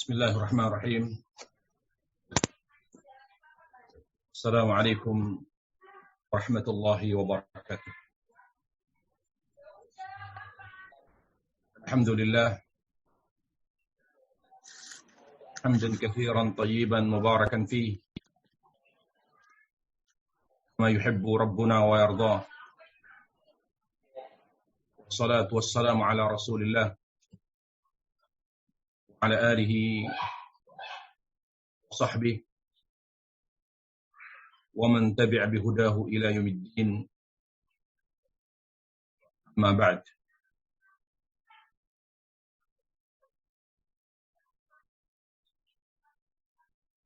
Bismillahirrahmanirrahim. Assalamualaikum warahmatullahi wabarakatuh. Alhamdulillah. Hamdan katsiran tayyiban mubarakan fihi. Ma yuhibbu rabbuna wa yardah. Wassalatu wassalamu ala Rasulillah. Ala alihi wa sahbihi wa man tabi'a bihudahu ila yaumiddin. Amma ba'd.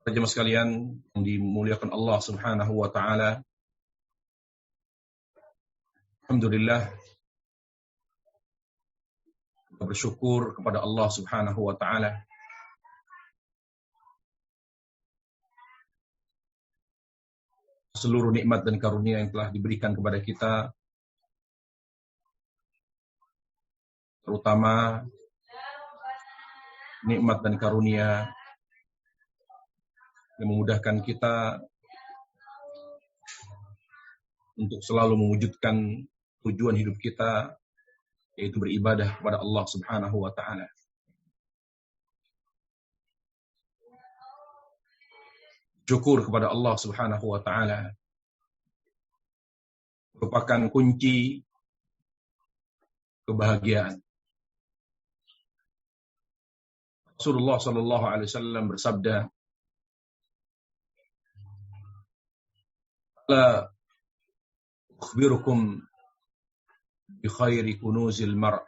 Para jemaah sekalian yang dimuliakan Allah Subhanahu wa taala. Alhamdulillah, kita bersyukur kepada Allah Subhanahu wa taala seluruh nikmat dan karunia yang telah diberikan kepada kita, terutama nikmat dan karunia yang memudahkan kita untuk selalu mewujudkan tujuan hidup kita, yaitu beribadah kepada Allah Subhanahu wa taala. Syukur kepada Allah Subhanahu wa taala merupakan kunci kebahagiaan. Rasulullah sallallahu alaihi wasallam bersabda, "La ukhbirukum bi khairi kunuzil mar'."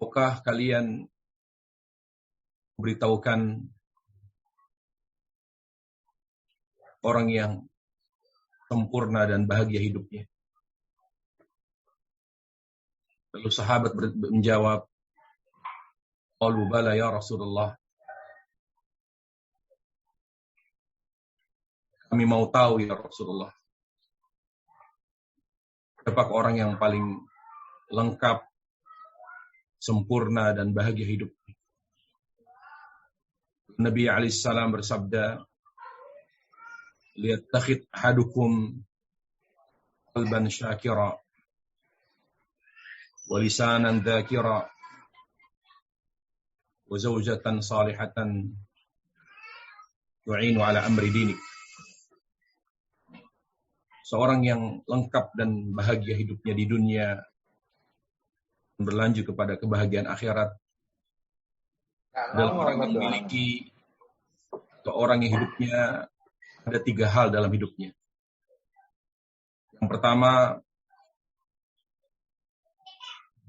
Maukah kalian beritahukan orang yang sempurna dan bahagia hidupnya? Lalu sahabat menjawab, "Qalu bala ya Rasulullah." Kami mau tahu ya Rasulullah. Siapa orang yang paling lengkap, sempurna dan bahagia hidupnya? Nabi alaihissalam bersabda, "Liyattakhid ahadukum qalban syakira wa lisanan dzakira wa zawjatan salihatan tu'inu ala amri dinik." Seorang yang lengkap dan bahagia hidupnya di dunia berlanjut kepada kebahagiaan akhirat adalah orang yang memiliki atau orang yang hidupnya ada 3 hal dalam hidupnya. Yang pertama,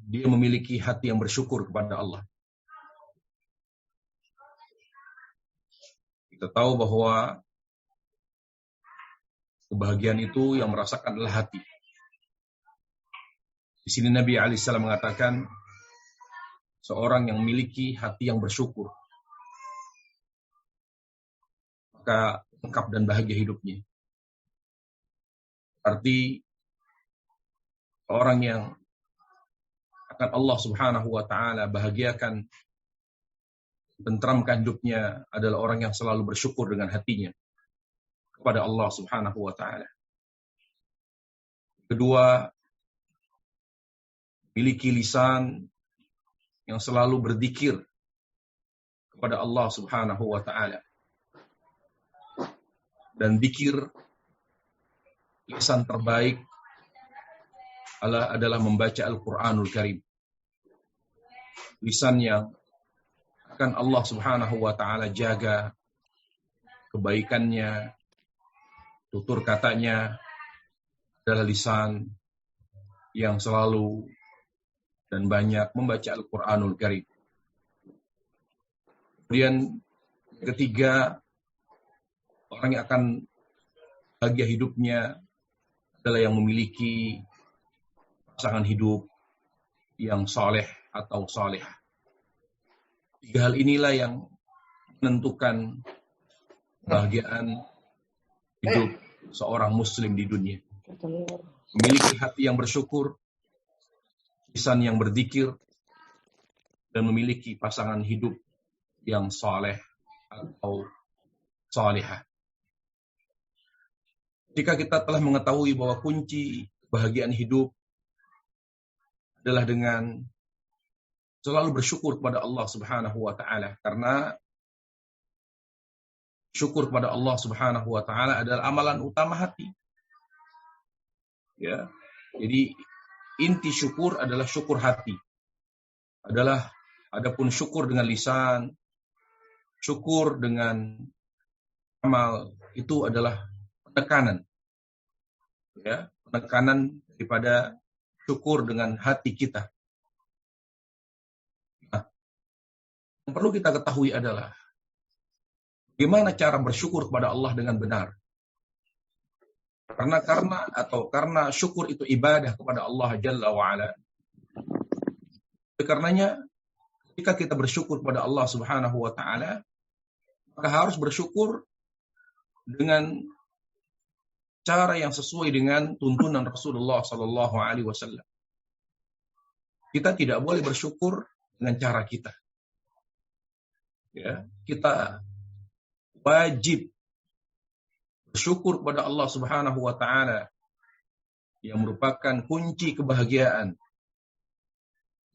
dia memiliki hati yang bersyukur kepada Allah. Kita tahu bahwa kebahagiaan itu yang merasakan adalah hati. Di sini Nabi alaihissalam mengatakan, seorang yang memiliki hati yang bersyukur, maka lengkap dan bahagia hidupnya. Arti orang yang akan Allah Subhanahu wa taala bahagiakan, tenteramkan hidupnya adalah orang yang selalu bersyukur dengan hatinya kepada Allah Subhanahu wa taala. Kedua, memiliki lisan yang selalu berzikir kepada Allah Subhanahu wa taala. Dan zikir, lisan terbaik adalah membaca Al-Qur'anul Karim. Lisan yang akan Allah Subhanahu wa taala jaga kebaikannya, tutur katanya adalah lisan yang selalu dan banyak membaca Al-Qur'anul Karim. Kemudian ketiga, orang yang akan bahagia hidupnya adalah yang memiliki pasangan hidup yang saleh atau salehah. 3 hal inilah yang menentukan kebahagiaan hidup seorang muslim di dunia. Memiliki hati yang bersyukur, lisan yang berzikir, dan memiliki pasangan hidup yang saleh atau salihah. Jika kita telah mengetahui bahwa kunci kebahagiaan hidup adalah dengan selalu bersyukur kepada Allah Subhanahu wa taala, karena syukur kepada Allah Subhanahu wa taala adalah amalan utama hati. Ya. Jadi inti syukur adalah syukur hati. Adapun syukur dengan lisan, syukur dengan amal, itu adalah penekanan. Ya, penekanan daripada syukur dengan hati kita. Nah, yang perlu kita ketahui adalah bagaimana cara bersyukur kepada Allah dengan benar. Karena syukur itu ibadah kepada Allah Jalla wa'ala. Karenanya, ketika kita bersyukur kepada Allah Subhanahu wa ta'ala, maka harus bersyukur dengan cara yang sesuai dengan tuntunan Rasulullah Sallallahu Alaihi Wasallam. Kita tidak boleh bersyukur dengan cara kita. Ya, kita wajib bersyukur kepada Allah Subhanahu wa taala yang merupakan kunci kebahagiaan.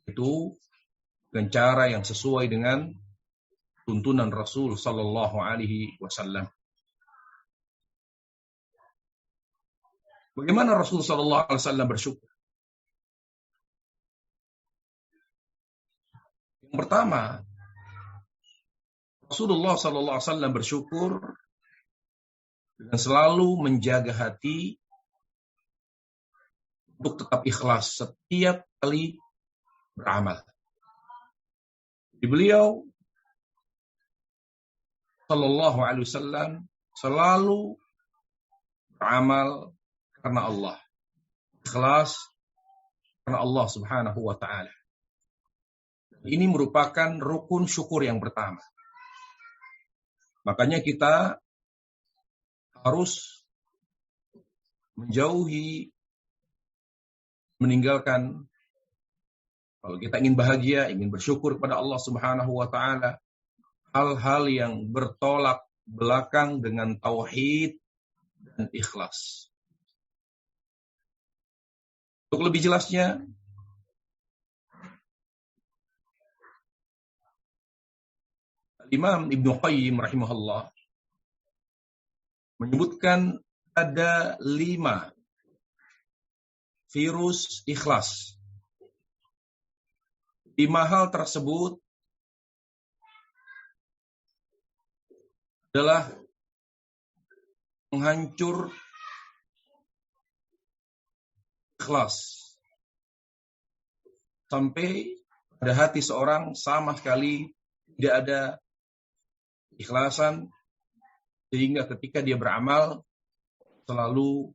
Itu dengan cara yang sesuai dengan tuntunan Rasul sallallahu alaihi wasallam. Bagaimana Rasul sallallahu alaihi wasallam bersyukur? Yang pertama, Rasulullah sallallahu alaihi wasallam bersyukur dengan selalu menjaga hati untuk tetap ikhlas setiap kali beramal. Di beliau sallallahu alaihi wasallam selalu beramal karena Allah. Ikhlas karena Allah Subhanahu wa taala. Ini merupakan rukun syukur yang pertama. Makanya kita harus meninggalkan, kalau kita ingin bahagia, ingin bersyukur kepada Allah Subhanahu wa taala, hal-hal yang bertolak belakang dengan tauhid dan ikhlas. Untuk lebih jelasnya, Imam Ibnu Qayyim rahimahullah menyebutkan ada 5 virus ikhlas. 5 hal tersebut adalah menghancur ikhlas. Sampai pada hati seorang sama sekali tidak ada ikhlasan, sehingga ketika dia beramal selalu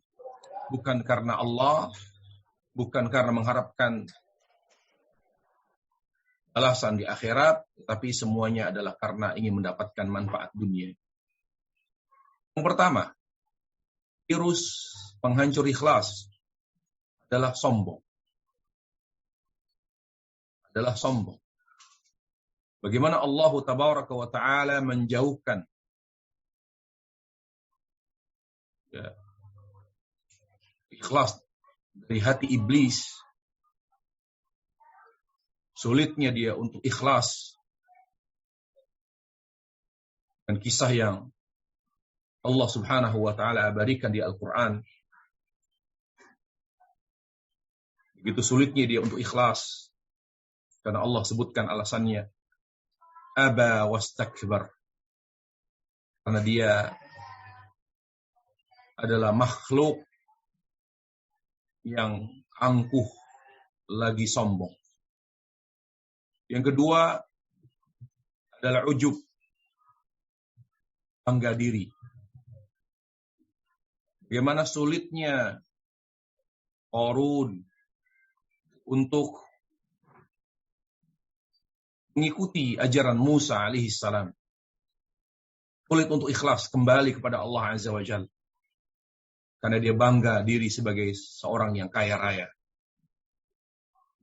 bukan karena Allah, bukan karena mengharapkan balasan di akhirat, tapi semuanya adalah karena ingin mendapatkan manfaat dunia. Yang pertama, virus penghancur ikhlas adalah sombong. Bagaimana Allah Tabaraka wa Ta'ala menjauhkan ikhlas dari hati iblis. Sulitnya dia untuk ikhlas. Dan kisah yang Allah Subhanahu wa Ta'ala abadikan di Al-Quran. Begitu sulitnya dia untuk ikhlas. Karena Allah sebutkan alasannya. Aba wastakbar. Karena dia adalah makhluk yang angkuh lagi sombong. Yang kedua adalah ujub, bangga diri. Bagaimana sulitnya Qarun untuk mengikuti ajaran Musa alaihissalam. Sulit untuk ikhlas kembali kepada Allah Azza wa Jalla. Karena dia bangga diri sebagai seorang yang kaya raya.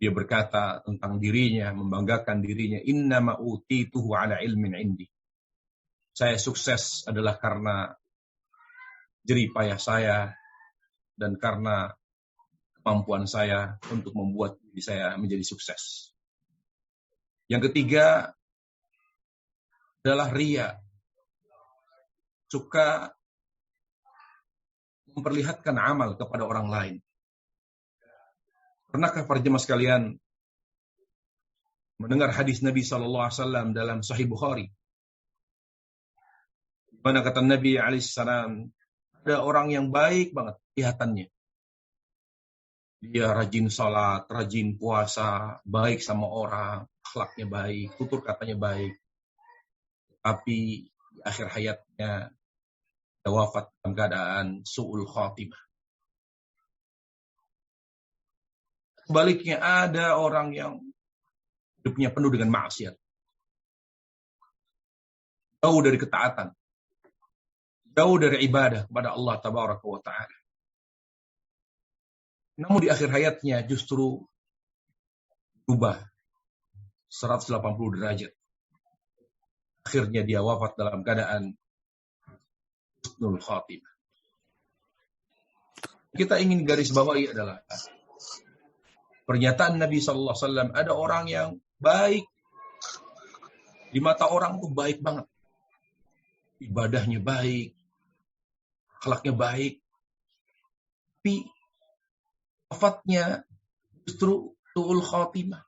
Dia berkata tentang dirinya, membanggakan dirinya, innama utituhu ala ilmin indi. Saya sukses adalah karena jerih payah saya dan karena kemampuan saya untuk membuat diri saya menjadi sukses. Yang ketiga adalah riya. Suka memperlihatkan amal kepada orang lain. Pernahkah para jemaah sekalian mendengar hadis Nabi SAW dalam Sahih Bukhari? Di mana kata Nabi alaihissalam, ada orang yang baik banget kelihatannya. Dia rajin salat, rajin puasa, baik sama orang, akhlaknya baik, tutur katanya baik. Tapi di akhir hayatnya dia wafat dalam keadaan su'ul khatimah. Sebaliknya ada orang yang hidupnya penuh dengan maksiat. Jauh dari ketaatan. Jauh dari ibadah kepada Allah Tabaraka wa Ta'ala. Namun di akhir hayatnya justru berubah 180 derajat. Akhirnya dia wafat dalam keadaan husnul khatimah. Kita ingin garis bawahi adalah pernyataan Nabi Sallallahu Alaihi Wasallam, ada orang yang baik di mata orang tuh baik banget, ibadahnya baik, akhlaknya baik, tapi wafatnya justru su'ul khatimah.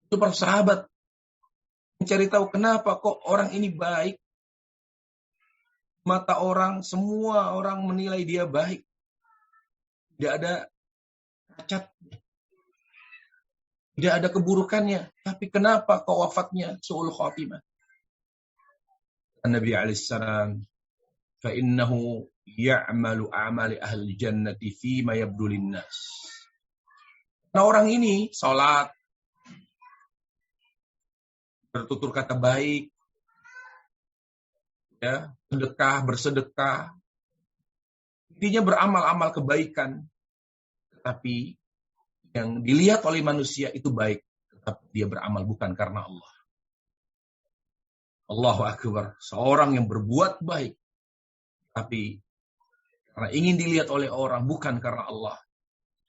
Itu para sahabat mencari tahu kenapa kok orang ini baik, mata orang, semua orang menilai dia baik, tidak ada cacat, tidak ada keburukannya. Tapi kenapa kok wafatnya su'ul khatimah? Nabi alaihissalam, fa innahu ya'malu a'mali ahli jannati fima yabdu linnas. Nah, orang ini salat, bertutur kata baik, ya, bersedekah, intinya beramal-amal kebaikan. Tapi yang dilihat oleh manusia itu baik, tetapi dia beramal bukan karena Allah. Allahu Akbar. Seorang yang berbuat baik, tapi karena ingin dilihat oleh orang, bukan karena Allah,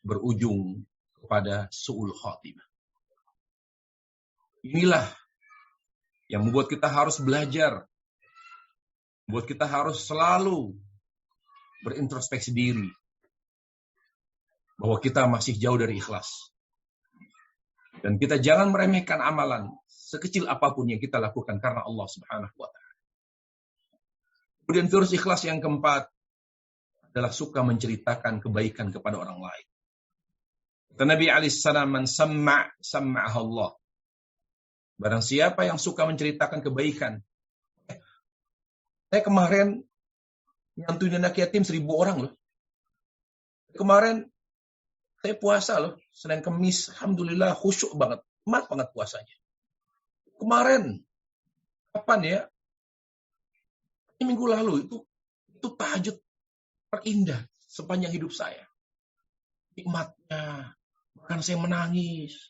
berujung kepada su'ul khatimah. Inilah yang membuat kita harus belajar, membuat kita harus selalu berintrospeksi diri, bahwa kita masih jauh dari ikhlas. Dan kita jangan meremehkan amalan sekecil apapun yang kita lakukan karena Allah Subhanahu wa Ta'ala. Kemudian virus ikhlas yang keempat adalah suka menceritakan kebaikan kepada orang lain. Kata Nabi alaihissalam, man samma'ah Allah. Barang siapa yang suka menceritakan kebaikan. Saya kemarin nyantuin anak yatim 1.000 orang loh. Kemarin saya puasa loh, Senin Kemis, alhamdulillah khusyuk banget, mat banget puasanya. Kemarin, kapan ya? Minggu lalu itu tahajud terindah sepanjang hidup saya. Nikmatnya, bahkan saya menangis.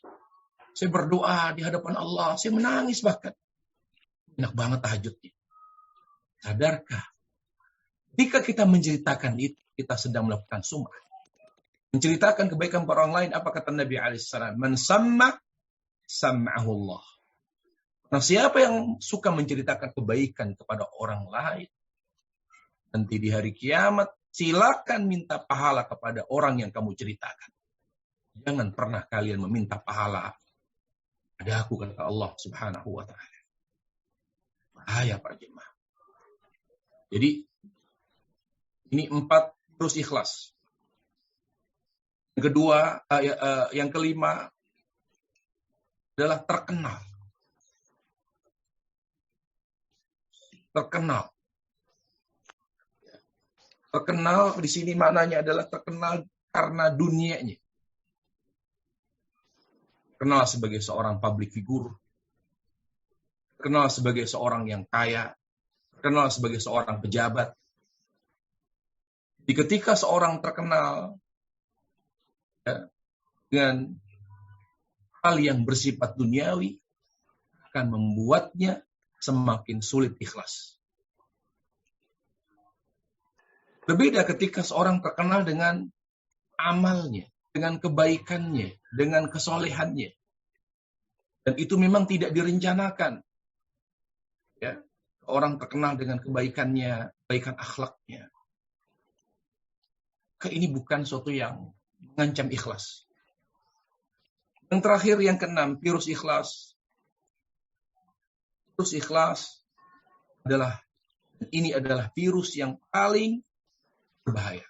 Saya berdoa di hadapan Allah, saya menangis bahkan. Enak banget tahajudnya. Sadarkah? Jika kita menceritakan itu, kita sedang melakukan sum'ah. Menceritakan kebaikan para orang lain, apa kata Nabi alaihissalam? Man samma'ahu Allah. Nah, siapa yang suka menceritakan kebaikan kepada orang lain, nanti di hari kiamat, silakan minta pahala kepada orang yang kamu ceritakan. Jangan pernah kalian meminta pahala. Ada aku, kata Allah Subhanahu wa Ta'ala. Bahaya para jemaah. Jadi, ini 4 terus ikhlas. Yang kedua, yang kelima adalah terkenal. Terkenal. Terkenal di sini maknanya adalah terkenal karena dunianya. Terkenal sebagai seorang public figure. Terkenal sebagai seorang yang kaya. Terkenal sebagai seorang pejabat. Ketika seorang terkenal, ya, dengan hal yang bersifat duniawi akan membuatnya semakin sulit ikhlas. Berbeda ketika seorang terkenal dengan amalnya, dengan kebaikannya, dengan kesolehannya. Dan itu memang tidak direncanakan. Ya, orang terkenal dengan kebaikannya, kebaikan akhlaknya. Ini bukan sesuatu yang mengancam ikhlas. Yang terakhir, yang keenam, virus ikhlas. Virus ikhlas ini adalah virus yang paling berbahaya.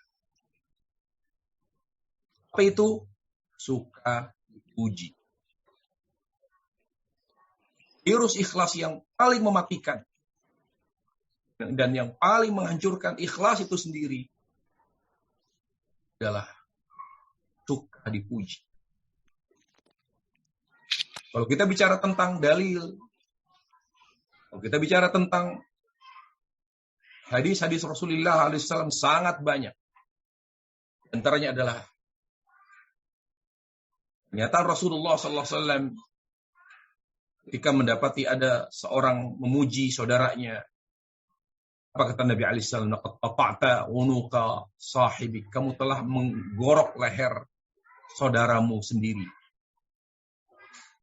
Apa itu? Suka dipuji. Virus ikhlas yang paling mematikan dan yang paling menghancurkan ikhlas itu sendiri adalah suka dipuji. Kalau kita bicara tentang dalil, kalau kita bicara tentang hadis-hadis Rasulullah SAW sangat banyak. Antaranya adalah pernyataan Rasulullah SAW ketika mendapati ada seorang memuji saudaranya. Apa kata Nabi SAW? Laqad qata'ta unuqa sahibik. Kamu telah menggorok leher saudaramu sendiri.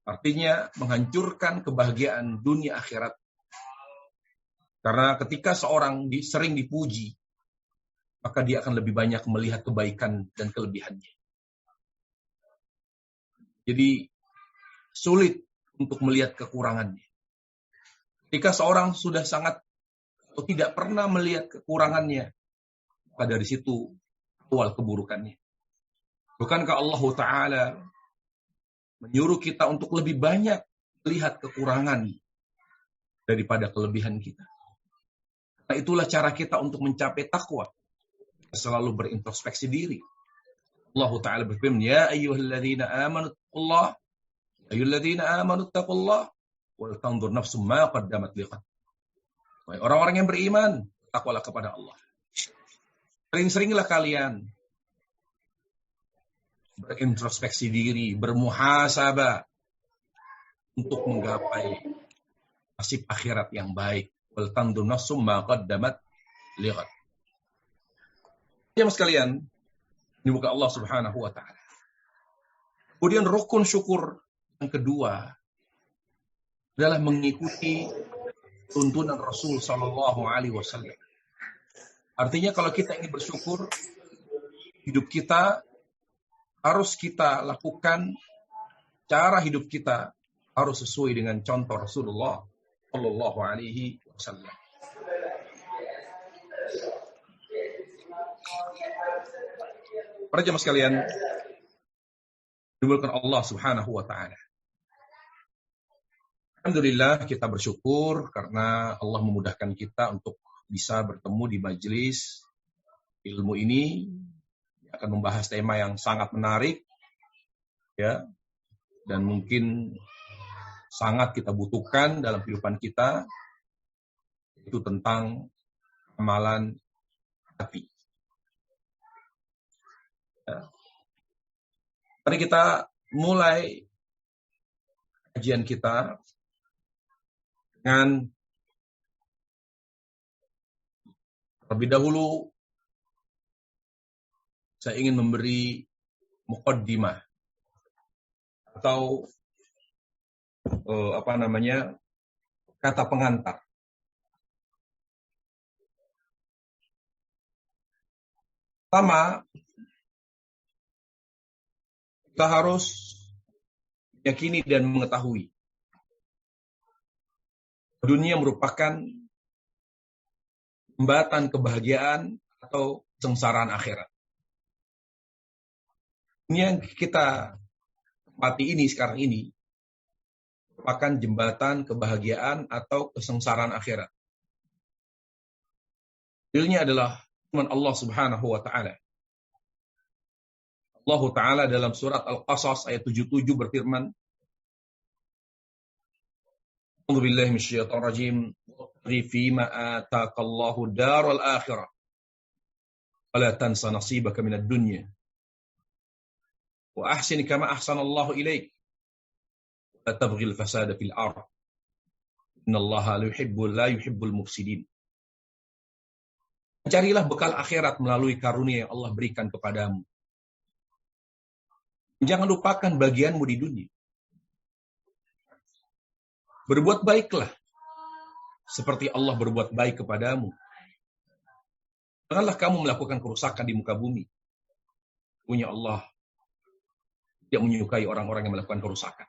Artinya menghancurkan kebahagiaan dunia akhirat. Karena ketika seorang sering dipuji, maka dia akan lebih banyak melihat kebaikan dan kelebihannya. Jadi sulit untuk melihat kekurangannya. Ketika seorang sudah sangat atau tidak pernah melihat kekurangannya, maka dari situ awal keburukannya. Bukankah Allah Ta'ala menyuruh kita untuk lebih banyak melihat kekurangan daripada kelebihan kita? Nah, itulah cara kita untuk mencapai takwa. Selalu berintrospeksi diri. Allah Ta'ala berfirman, Ya ayyuhalladzina amanu taqullaha ayyuhalladzina amanu taqullaha wal tanzur nafsum ma qaddamat liqad. Orang-orang yang beriman, takwalah kepada Allah. Sering-seringlah kalian berintrospeksi diri, bermuhasabah untuk menggapai nasib akhirat yang baik. Wal tanzur nafsum ma qaddamat liqad. Jemaah sekalian, dibuka Allah Subhanahu wa taala. Kemudian rukun syukur yang kedua adalah mengikuti tuntunan Rasul sallallahu alaihi wasallam. Artinya kalau kita ingin bersyukur, hidup kita harus kita lakukan, cara hidup kita harus sesuai dengan contoh Rasulullah sallallahu alaihi wasallam. Para jemaah sekalian, dimuliakan Allah Subhanahu wa taala. Alhamdulillah kita bersyukur karena Allah memudahkan kita untuk bisa bertemu di majelis ilmu ini yang akan membahas tema yang sangat menarik ya, dan mungkin sangat kita butuhkan dalam kehidupan kita, itu tentang amalan hati. Ya. Mari kita mulai kajian kita dengan terlebih dahulu saya ingin memberi muqaddimah atau kata pengantar. Pertama, kita harus yakini dan mengetahui dunia merupakan jembatan kebahagiaan atau kesengsaraan akhirat. Dunia yang kita tempati ini sekarang ini merupakan jembatan kebahagiaan atau kesengsaraan akhirat. Dalilnya adalah firman Allah Subhanahu wa taala. Allah Ta'ala dalam surat Al-Qasas ayat 77 berfirman, A'udzu billahi minasyaitonir rajim, "Fima ataakallahu daral akhirah, wa la tansa nasibaka minad dunya." Wa ahsin kama ahsanallahu ilaik. La tabghil fasada fil ardh. Innallaha la yuhibbul mufsidin. Carilah bekal akhirat melalui karunia yang Allah berikan kepadamu. Jangan lupakan bagianmu di dunia. Berbuat baiklah seperti Allah berbuat baik kepadamu. Janganlah kamu melakukan kerusakan di muka bumi. Punya Allah tidak menyukai orang-orang yang melakukan kerusakan.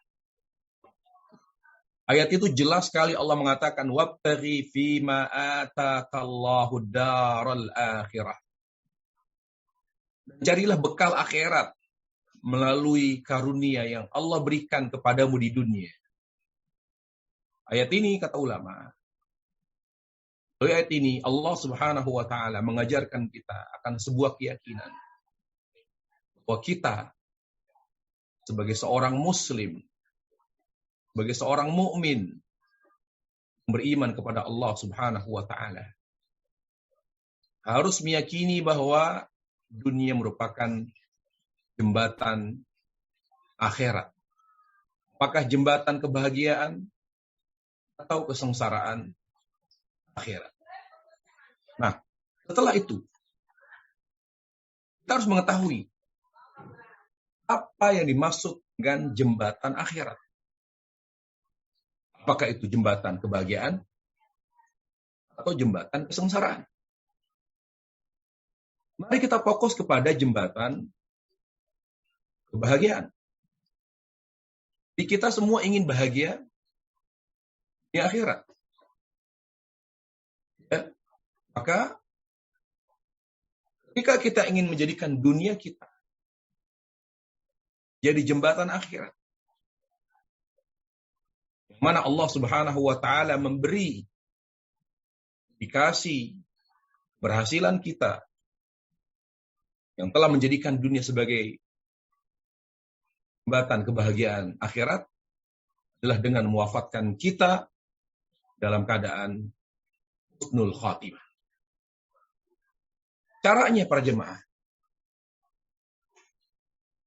Ayat itu jelas sekali Allah mengatakan wabtaghi fima ataakallahu daral akhirah. Carilah bekal akhirat melalui karunia yang Allah berikan kepadamu di dunia. Ayat ini kata ulama, ayat ini Allah Subhanahu wa taala mengajarkan kita akan sebuah keyakinan bahwa kita sebagai seorang muslim, sebagai seorang mukmin beriman kepada Allah Subhanahu wa taala harus meyakini bahwa dunia merupakan jembatan akhirat. Apakah jembatan kebahagiaan atau kesengsaraan akhirat? Nah, setelah itu kita harus mengetahui apa yang dimaksud dengan jembatan akhirat. Apakah itu jembatan kebahagiaan atau jembatan kesengsaraan? Mari kita fokus kepada jembatan kebahagiaan. Jadi kita semua ingin bahagia di akhirat. Ya, maka ketika kita ingin menjadikan dunia kita jadi jembatan akhirat, mana Allah Subhanahu wa taala memberi indikasi berhasilan kita yang telah menjadikan dunia sebagai jembatan kebahagiaan akhirat adalah dengan mewafatkan kita dalam keadaan husnul khatimah. Caranya para jemaah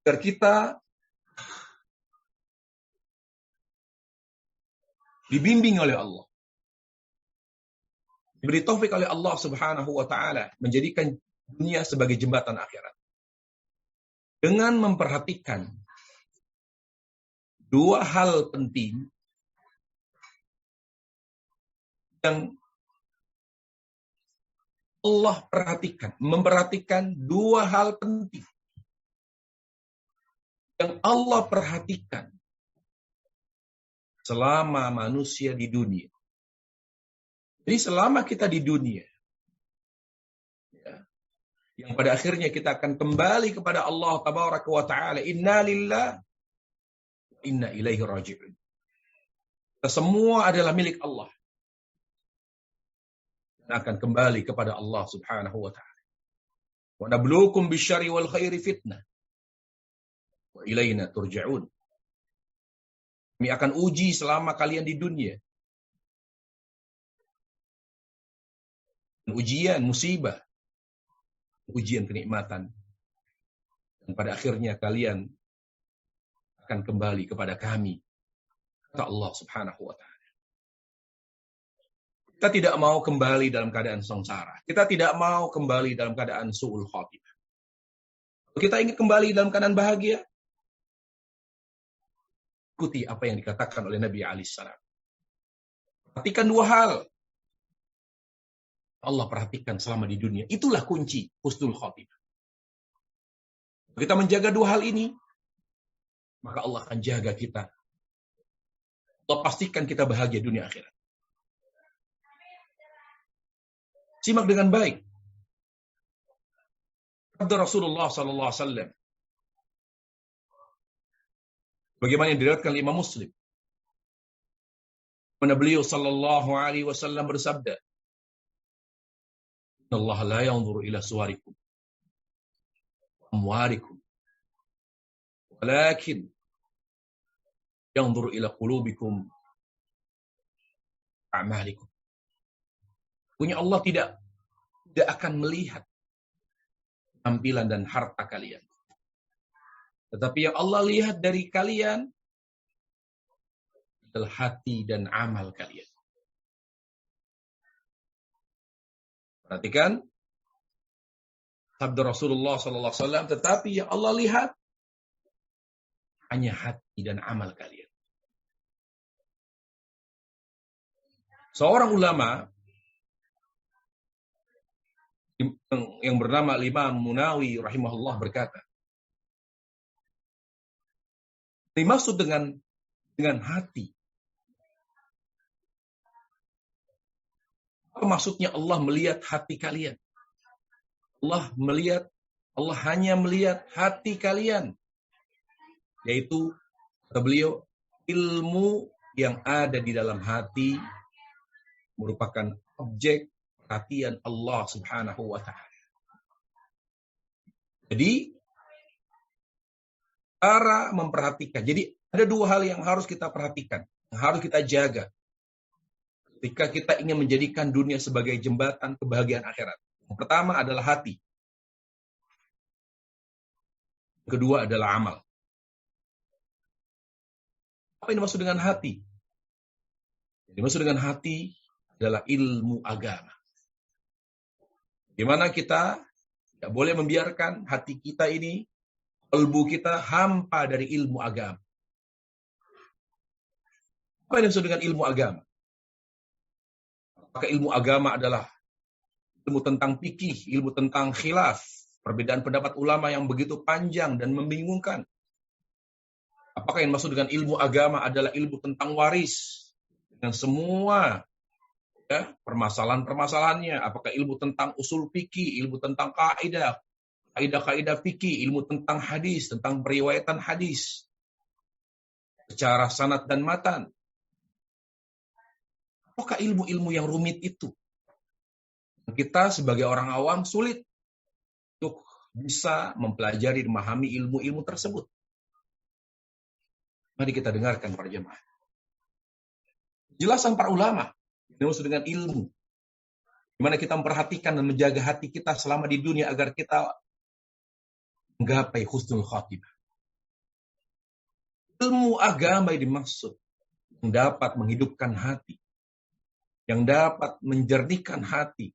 agar kita dibimbing oleh Allah, diberi taufik oleh Allah Subhanahu wa taala menjadikan dunia sebagai jembatan akhirat. Dengan memperhatikan dua hal penting yang Allah perhatikan, memperhatikan dua hal penting yang Allah perhatikan selama manusia di dunia. Jadi selama kita di dunia, ya, yang pada akhirnya kita akan kembali kepada Allah Tabaraka wa Ta'ala. Inna lillah, inna ilaihi raji'un. Kita semua adalah milik Allah. Dan akan kembali kepada Allah Subhanahu wa Ta'ala. Wa nabluukum bisyarri wal khairi fitnah. Wa ilaina turja'un. Kami akan uji selama kalian di dunia. Ujian, musibah. Ujian kenikmatan. Dan pada akhirnya kalian akan kembali kepada kami. Kata Allah Subhanahu wa Ta'ala. Kita tidak mau kembali dalam keadaan sengsara. Kita tidak mau kembali dalam keadaan su'ul khatimah. Kita ingin kembali dalam keadaan bahagia. Ikuti apa yang dikatakan oleh Nabi alaihissalam. Perhatikan dua hal. Allah perhatikan selama di dunia. Itulah kunci husnul khatimah. Kita menjaga dua hal ini, maka Allah akan jaga kita. Allah pastikan kita bahagia dunia akhirat. Simak dengan baik. Sabda Rasulullah sallallahu alaihi wasallam. Bagaimana yang diriwayatkan Imam Muslim. Mana beliau sallallahu alaihi wasallam bersabda, "Allah la yanzuru ila suwarikum amwarikum, walakin yanzuru ila qulubikum a'malikum." Punya Allah tidak akan melihat tampilan dan harta kalian. Tetapi yang Allah lihat dari kalian adalah hati dan amal kalian. Perhatikan sabda Rasulullah SAW, tetapi yang Allah lihat hanya hati dan amal kalian. Seorang ulama yang bernama Imam Munawi rahimahullah berkata, dimaksud dengan hati. Apa maksudnya Allah melihat hati kalian? Allah hanya melihat hati kalian. Yaitu, kata beliau, ilmu yang ada di dalam hati merupakan objek perhatian Allah Subhanahu wa ta'ala. Jadi, cara memperhatikan. Jadi, ada dua hal yang harus kita perhatikan, yang harus kita jaga ketika kita ingin menjadikan dunia sebagai jembatan kebahagiaan akhirat. Yang pertama adalah hati. Yang kedua adalah amal. Apa yang dimaksud dengan hati? Yang dimaksud dengan hati adalah ilmu agama. Di mana kita tidak boleh membiarkan hati kita ini, kalbu kita hampa dari ilmu agama. Apa yang dimaksud dengan ilmu agama? Apakah ilmu agama adalah ilmu tentang fikih, ilmu tentang khilaf, perbedaan pendapat ulama yang begitu panjang dan membingungkan? Apakah yang dimaksud dengan ilmu agama adalah ilmu tentang waris, dengan semua permasalahan-permasalahannya? Apakah ilmu tentang usul fikih, ilmu tentang kaidah fikih, ilmu tentang hadis, tentang periwayatan hadis secara sanad dan matan? Apakah ilmu-ilmu yang rumit itu? Kita sebagai orang awam sulit untuk bisa mempelajari dan memahami ilmu-ilmu tersebut. Mari kita dengarkan para jemaah. Jelasan para ulama yang maksud dengan ilmu. Gimana kita memperhatikan dan menjaga hati kita selama di dunia agar kita menggapai husnul khatimah. Ilmu agama yang dimaksud yang dapat menghidupkan hati, yang dapat menjernihkan hati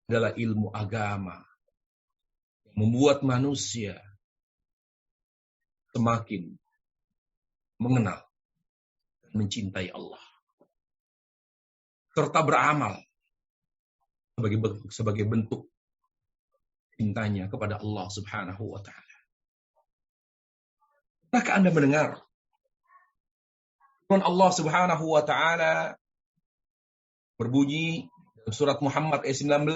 adalah ilmu agama yang membuat manusia semakin mengenal dan mencintai Allah serta beramal sebagai bentuk cintanya kepada Allah Subhanahu wa ta'ala. Pernahkah Anda mendengar firman Allah Subhanahu wa ta'ala berbunyi dalam surat Muhammad ayat 19.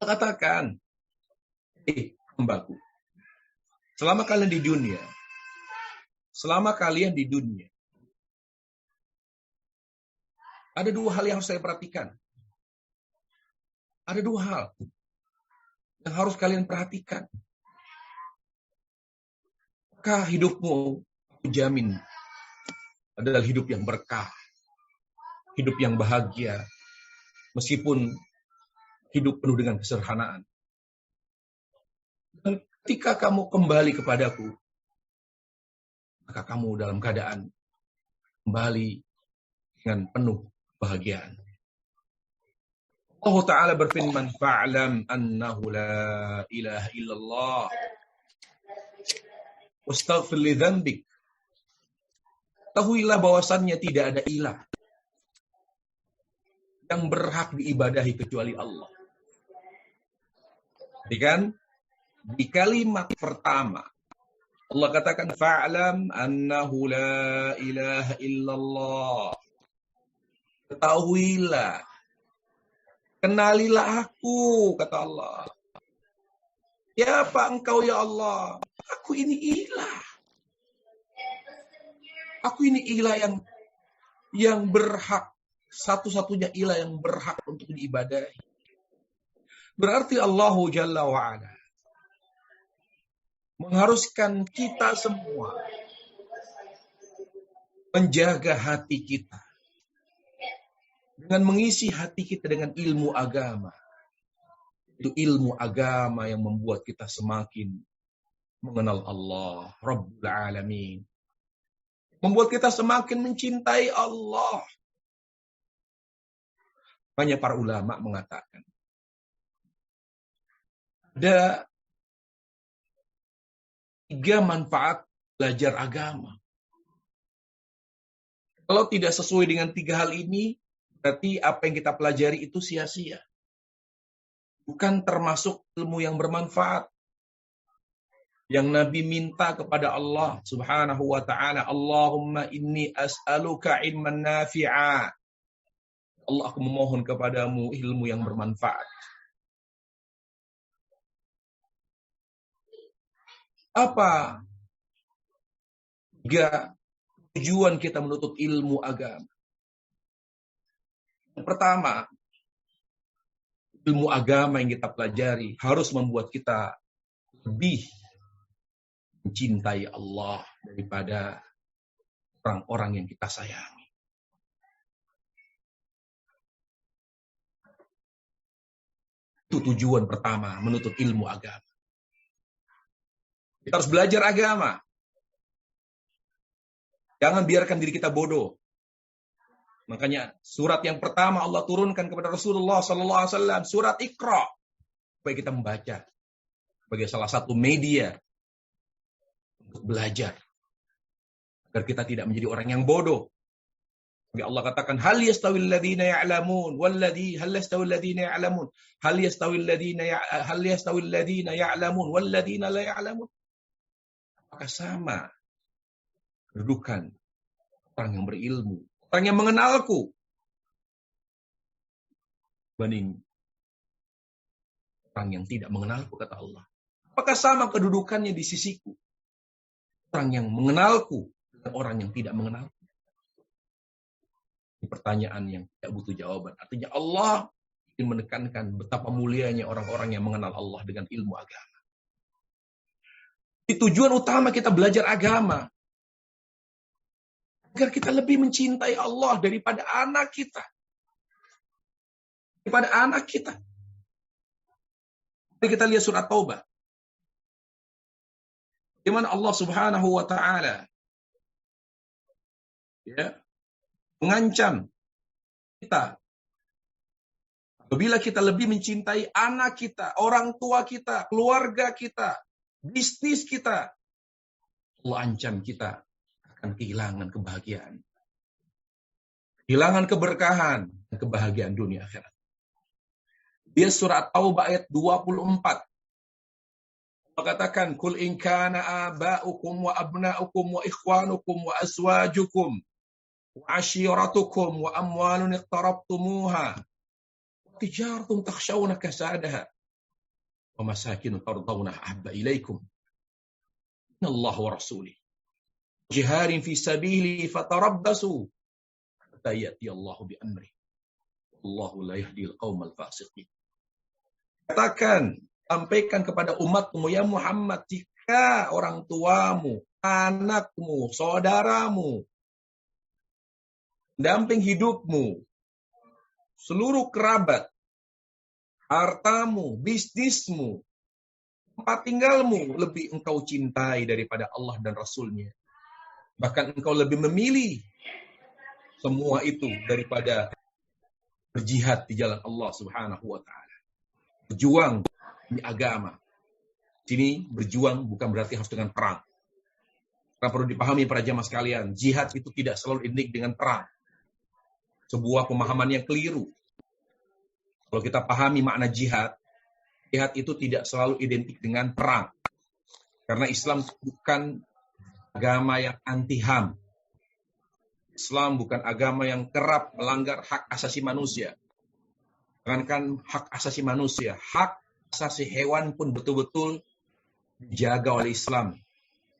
Katakan, hambaku, selama kalian di dunia, ada dua hal yang harus saya perhatikan. Ada dua hal yang harus kalian perhatikan. Maka hidupmu, aku jamin, adalah hidup yang berkah. Hidup yang bahagia, meskipun hidup penuh dengan kesederhanaan. Dan ketika kamu kembali kepadaku, maka kamu dalam keadaan kembali dengan penuh kebahagiaan. Allah Ta'ala berfirman, fa'lam annahu la ilaha illallah wastaghfir li dzambik. Ketahuilah bahwasannya tidak ada ilah yang berhak diibadahi kecuali Allah. Jadi kan, di kalimat pertama, Allah katakan, fa'lam annahu la ilaha illallah. Ketahuilah, kenalilah aku, kata Allah. Siapa engkau ya Allah? Aku ini ilah. Aku ini ilah yang berhak. Satu-satunya ilah yang berhak untuk diibadahi. Berarti Allah Jalla wa'ala mengharuskan kita semua menjaga hati kita dengan mengisi hati kita dengan ilmu agama. Itu ilmu agama yang membuat kita semakin mengenal Allah, Rabbul Alamin. Membuat kita semakin mencintai Allah. Banyak para ulama mengatakan, ada 3 manfaat belajar agama. Kalau tidak sesuai dengan 3 hal ini, berarti apa yang kita pelajari itu sia-sia. Bukan termasuk ilmu yang bermanfaat. Yang Nabi minta kepada Allah Subhanahu wa ta'ala, Allahumma inni as'aluka ilman nafi'a. Allah, aku memohon kepadamu ilmu yang bermanfaat. Apa 3 tujuan kita menuntut ilmu agama? Yang pertama, ilmu agama yang kita pelajari harus membuat kita lebih mencintai Allah daripada orang-orang yang kita sayangi. Itu tujuan pertama, menuntut ilmu agama. Kita harus belajar agama. Jangan biarkan diri kita bodoh. Makanya surat yang pertama Allah turunkan kepada Rasulullah SAW, surat Iqra, supaya kita membaca sebagai salah satu media untuk belajar, agar kita tidak menjadi orang yang bodoh. Allah katakan, hal yastawil ladzina ya'lamun hal yastawil ladzina ya'lamun hal yastawil ladzina ya'lamun wal ladzina la ya'lamun. Apakah sama kedudukan orang yang berilmu, orang yang mengenalku, banding orang yang tidak mengenalku, kata Allah? Apakah sama kedudukannya di sisiku, orang yang mengenalku dan orang yang tidak mengenalku? Ini pertanyaan yang tidak butuh jawaban. Artinya Allah ingin menekankan betapa mulianya orang-orang yang mengenal Allah dengan ilmu agama. Tujuan utama kita belajar agama, agar kita lebih mencintai Allah daripada anak kita. Mari kita lihat surat Taubah. Di mana Allah Subhanahu wa ta'ala mengancam kita. Apabila kita lebih mencintai anak kita, orang tua kita, keluarga kita, bisnis kita, Allah ancam kita akan kehilangan kebahagiaan. Kehilangan keberkahan dan kebahagiaan dunia akhirat. Dia surat Taubah ayat 24. Allah katakan, Kul in kana aba'ukum wa abna'ukum wa ikhwanukum wa azwajukum wa ashiratukum wa amwalun iqtarabtumuha wa tijaratun takhshawna kasadaha wa masakinu tardawna ahabba ilaikum innallaha wa rasulih jiharin fi sabili fatarabbasu hatta ya'ti Allahu bi amri wallahu la yahdil qaumal fasiqin. Katakan, sampaikan kepada umatmu ya Muhammad, jika orang tuamu, anakmu, saudaramu, pendamping hidupmu, seluruh kerabat, hartamu, bisnismu, tempat tinggalmu lebih engkau cintai daripada Allah dan Rasul-Nya. Bahkan engkau lebih memilih semua itu daripada berjihad di jalan Allah Subhanahu wa ta'ala. Berjuang di agama. Sini berjuang bukan berarti harus dengan perang. Karena perlu dipahami para jamaah sekalian, jihad itu tidak selalu identik dengan perang. Sebuah pemahaman yang keliru. Kalau kita pahami makna jihad, jihad itu tidak selalu identik dengan perang. Karena Islam bukan agama yang anti-HAM. Islam bukan agama yang kerap melanggar hak asasi manusia. Jangankan hak asasi manusia, hak asasi hewan pun betul-betul dijaga oleh Islam.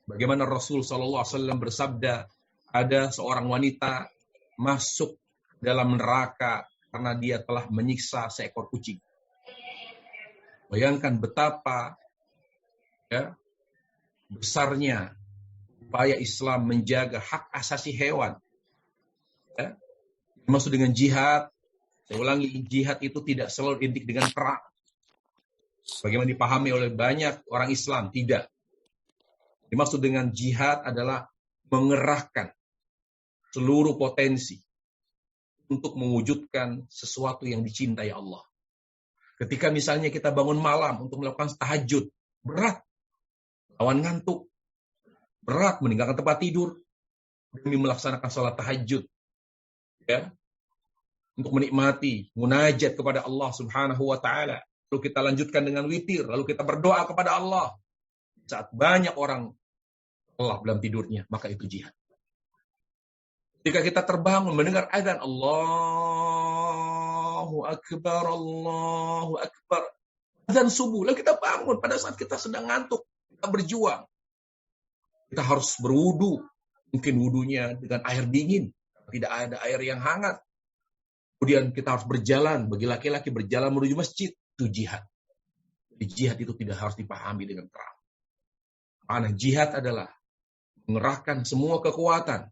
Bagaimana Rasul SAW bersabda, ada seorang wanita masuk dalam neraka karena dia telah menyiksa seekor kucing. Bayangkan betapa besarnya upaya Islam menjaga hak asasi hewan. Maksud dengan jihad, saya ulangi, jihad itu tidak selalu identik dengan perang. Bagaimana dipahami oleh banyak orang Islam, tidak. Dimaksud dengan jihad adalah mengerahkan seluruh potensi untuk mewujudkan sesuatu yang dicintai Allah. Ketika misalnya kita bangun malam untuk melakukan tahajud, berat, lawan ngantuk, berat meninggalkan tempat tidur demi melaksanakan sholat tahajud, ya, untuk menikmati munajat kepada Allah Subhanahu wa taala. Lalu kita lanjutkan dengan witir, lalu kita berdoa kepada Allah. Saat banyak orang lelah dalam tidurnya, maka itu jihad. Ketika kita terbangun mendengar azan, Allahu Akbar, Allahu Akbar, azan subuh, lalu kita bangun pada saat kita sedang ngantuk, kita berjuang. Kita harus berwudu, mungkin wudunya dengan air dingin, tidak ada air yang hangat. Kemudian kita harus berjalan, bagi laki-laki berjalan menuju masjid, itu jihad. Jadi jihad itu tidak harus dipahami dengan terang. Karena jihad adalah mengerahkan semua kekuatan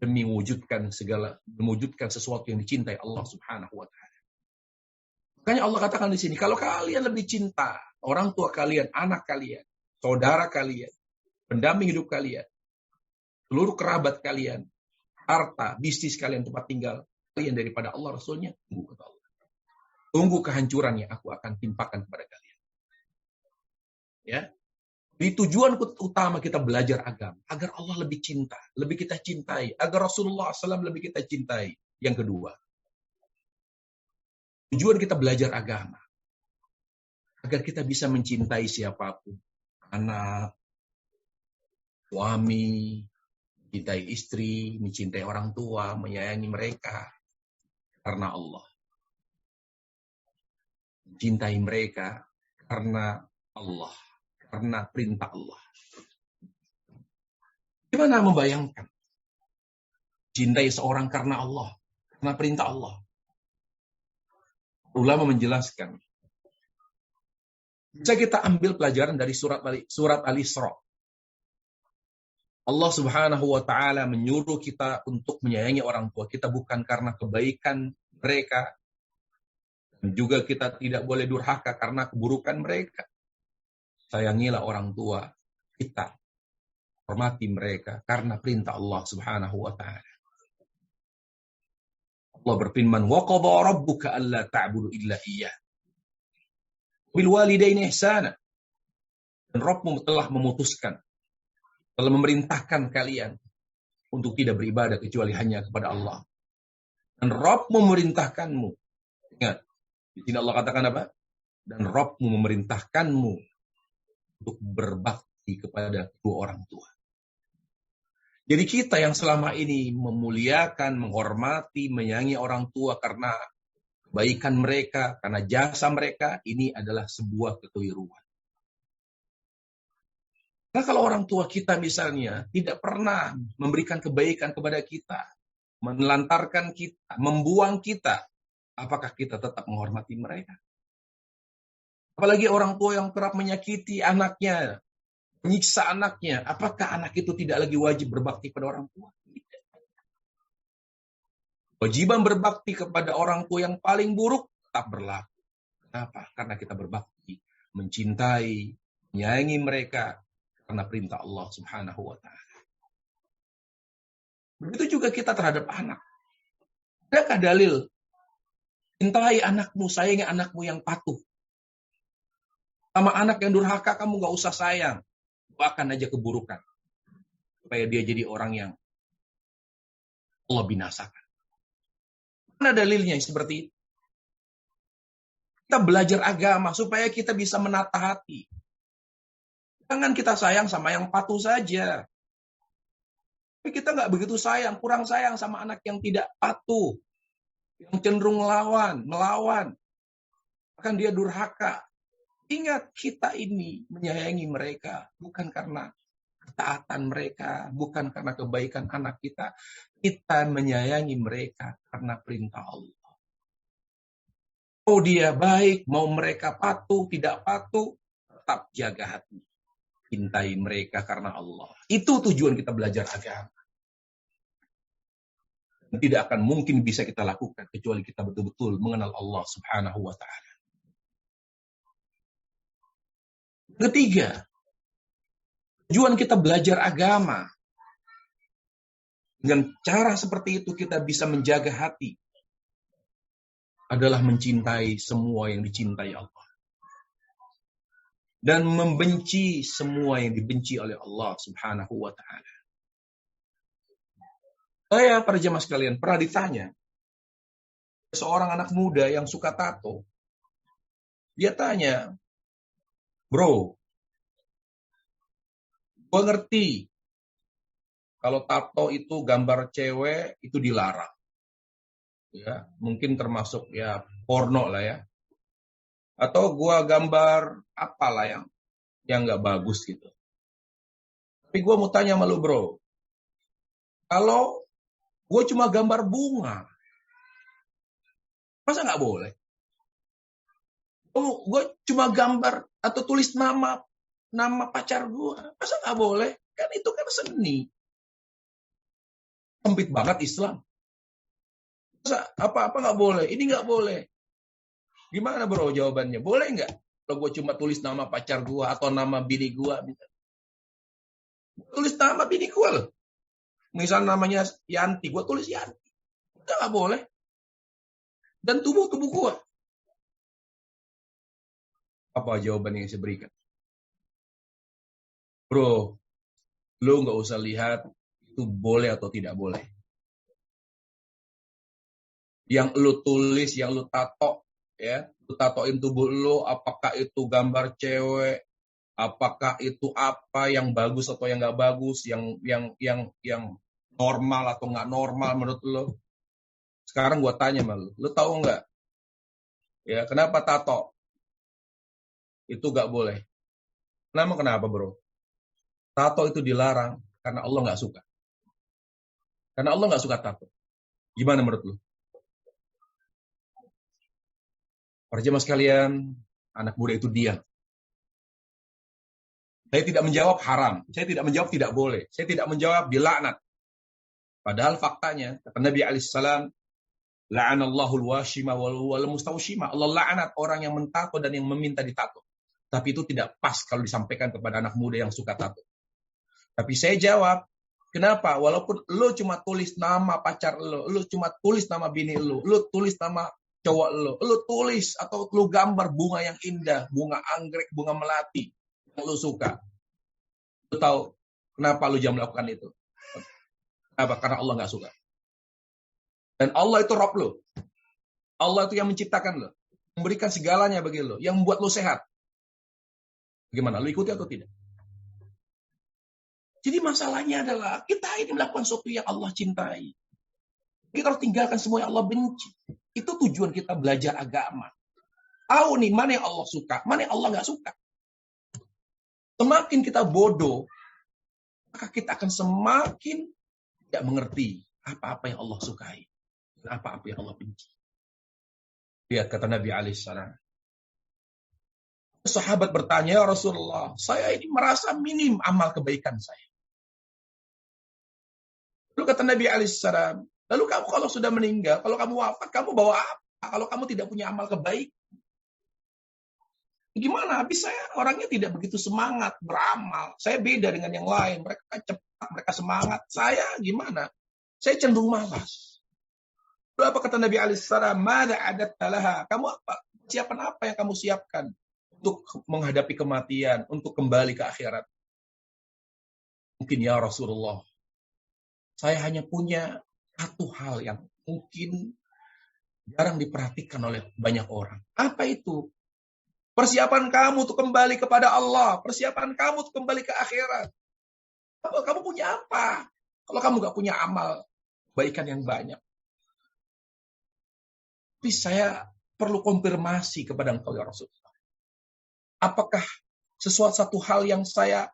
demi mewujudkan sesuatu yang dicintai Allah Subhanahu wa taala. Makanya Allah katakan di sini, kalau kalian lebih cinta orang tua kalian, anak kalian, saudara kalian, pendamping hidup kalian, seluruh kerabat kalian, harta, bisnis kalian, tempat tinggal kalian daripada Allah Rasulnya, tunggu kata Allah. Tunggu kehancurannya, aku akan timpakan kepada kalian. Ya. Di tujuan utama kita belajar agama, agar Allah lebih cinta, lebih kita cintai, agar Rasulullah SAW lebih kita cintai. Yang kedua, tujuan kita belajar agama, agar kita bisa mencintai siapapun, anak, suami, mencintai istri, mencintai orang tua, menyayangi mereka, karena Allah. Mencintai mereka karena Allah. Karena perintah Allah. Gimana membayangkan? Cintai seorang karena Allah. Karena perintah Allah. Ulama menjelaskan. Bisa kita ambil pelajaran dari surat Al-Isra. Allah Subhanahu wa taala menyuruh kita untuk menyayangi orang tua kita bukan karena kebaikan mereka. Dan juga kita tidak boleh durhaka karena keburukan mereka. Sayangilah orang tua kita. Hormati mereka karena perintah Allah Subhanahu wa taala. Allah berfirman, "Wa qadha rabbuka alla ta'budu illa iyyah. Bil walidaini ihsana." Dan Rabbmu telah memutuskan, telah memerintahkan kalian untuk tidak beribadah kecuali hanya kepada Allah. Dan Rabbmu memerintahkanmu. Ingat, di sini Allah katakan apa? Dan Rabbmu memerintahkanmu untuk berbakti kepada kedua orang tua. Jadi kita yang selama ini memuliakan, menghormati, menyayangi orang tua karena kebaikan mereka, karena jasa mereka, ini adalah sebuah kekeliruan. Karena kalau orang tua kita misalnya tidak pernah memberikan kebaikan kepada kita, menelantarkan kita, membuang kita, apakah kita tetap menghormati mereka? Apalagi orang tua yang kerap menyakiti anaknya, menyiksa anaknya. Apakah anak itu tidak lagi wajib berbakti pada orang tua? Tidak. Kewajiban berbakti kepada orang tua yang paling buruk tetap berlaku. Kenapa? Karena kita berbakti, mencintai, menyayangi mereka karena perintah Allah Subhanahu wa taala. Begitu juga kita terhadap anak. Adakah dalil? Cintai anakmu, sayangi anakmu yang patuh. Sama anak yang durhaka kamu gak usah sayang. Doakan aja keburukan. Supaya dia jadi orang yang Allah binasakan. Mana dalilnya seperti itu? Kita belajar agama supaya kita bisa menata hati. Jangan kita sayang sama yang patuh saja. Tapi kita gak begitu sayang, kurang sayang sama anak yang tidak patuh. Yang cenderung melawan. Bahkan dia durhaka. Ingat, kita ini menyayangi mereka bukan karena ketaatan mereka, bukan karena kebaikan anak kita. Kita menyayangi mereka karena perintah Allah. Mau dia baik, mau mereka patuh, tidak patuh, tetap jaga hati. Cintai mereka karena Allah. Itu tujuan kita belajar agama. Dan tidak akan mungkin bisa kita lakukan kecuali kita betul-betul mengenal Allah Subhanahu wa ta'ala. Ketiga, Tujuan kita belajar agama. Dengan cara seperti itu kita bisa menjaga hati. Adalah mencintai semua yang dicintai Allah. Dan membenci semua yang dibenci oleh Allah Subhanahu wa ta'ala. Saya, para jemaah sekalian, pernah ditanya seorang anak muda yang suka tato. Dia tanya, "Bro, gue ngerti kalau tato itu gambar cewek itu dilarang. Ya, mungkin termasuk ya porno lah ya. Atau gua gambar apalah yang nggak bagus gitu. Tapi gua mau tanya sama lu, bro. Kalau gua cuma gambar bunga, masa nggak boleh? Gua cuma gambar atau tulis nama pacar gua, masa nggak boleh? Kan itu kan seni. Sempit banget Islam. Masa apa-apa nggak boleh? Ini nggak boleh. Gimana bro jawabannya? Boleh nggak? Kalau gue cuma tulis nama pacar gue atau nama bini gue. Tulis nama bini gue loh. Misal namanya Yanti, gue tulis Yanti. Nggak boleh. Dan tubuh gue. Apa jawaban yang saya berikan? Bro, lo nggak usah lihat itu boleh atau tidak boleh. Yang lo tulis, yang lo tato, ya, lo tatoin tubuh lo, apakah itu gambar cewek, apakah itu apa yang bagus atau yang nggak bagus, yang normal atau nggak normal menurut lo? Sekarang gue tanya sama lo tahu nggak? Ya, kenapa tato itu nggak boleh? Kenapa bro? Tato itu dilarang karena Allah nggak suka. Karena Allah nggak suka tato. Gimana menurut lo? Para jemaah sekalian, anak muda itu diam. Saya tidak menjawab haram. Saya tidak menjawab tidak boleh. Saya tidak menjawab dilaknat. Padahal faktanya, kata Nabi alaihissalam, la'anallahu al-washima wal mustawshima. Allah laknat orang yang mentato dan yang meminta ditato. Tapi itu tidak pas kalau disampaikan kepada anak muda yang suka tato. Tapi saya jawab, kenapa? Walaupun lo cuma tulis nama pacar lo cuma tulis nama bini lo tulis nama cowok lo tulis atau lo gambar bunga yang indah, bunga anggrek, bunga melati yang lo suka. Lo tahu kenapa lo jangan melakukan itu? Kenapa? Karena Allah nggak suka. Dan Allah itu Rabb lo. Allah itu yang menciptakan lo, memberikan segalanya bagi lo, yang membuat lo sehat. Bagaimana? Lo ikuti atau tidak? Jadi masalahnya adalah kita ini melakukan sesuatu yang Allah cintai. Kita harus tinggalkan semua yang Allah benci. Itu tujuan kita belajar agama. Tahu nih mana yang Allah suka, mana yang Allah nggak suka. Semakin kita bodoh, maka kita akan semakin tidak mengerti apa-apa yang Allah sukai dan apa-apa yang Allah benci. Lihat kata Nabi alaihissalam. Sahabat bertanya, ya Rasulullah, saya ini merasa minim amal kebaikan saya. Lalu kata Nabi alaihissalam, lalu kamu kalau sudah meninggal, kalau kamu wafat, kamu bawa apa? Kalau kamu tidak punya amal kebaikan, gimana? Habis saya orangnya tidak begitu semangat beramal. Saya beda dengan yang lain. Mereka cepat, mereka semangat. Saya gimana? Saya cenderung malas. Lalu apa kata Nabi alaihissalam? Mada adat talaha. Kamu apa? Siapan apa yang kamu siapkan untuk menghadapi kematian, untuk kembali ke akhirat? Mungkin ya Rasulullah, saya hanya punya satu hal yang mungkin jarang diperhatikan oleh banyak orang. Apa itu? Persiapan kamu untuk kembali kepada Allah. Persiapan kamu untuk kembali ke akhirat. Kamu punya apa? Kalau kamu gak punya amal kebaikan yang banyak. Tapi saya perlu konfirmasi kepada engkau ya Rasulullah. Apakah satu hal yang saya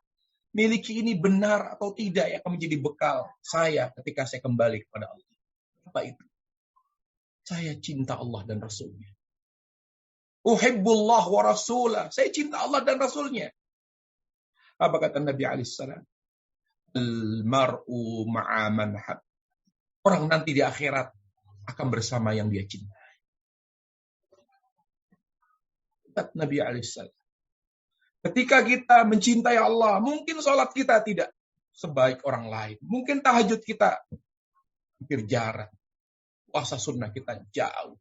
miliki ini benar atau tidak yang akan menjadi bekal saya ketika saya kembali kepada Allah? Apa itu? Saya cinta Allah dan Rasulnya. Uhibbullah wa rasulah. Saya cinta Allah dan Rasulnya. Apa kata Nabi alaihissalam? Al-mar'u ma'a man hab. Orang nanti di akhirat akan bersama yang dia cintai. Kata Nabi alaihissalam. Ketika kita mencintai Allah, mungkin sholat kita tidak sebaik orang lain. Mungkin tahajud kita hampir jarang. Puasa sunnah kita jauh.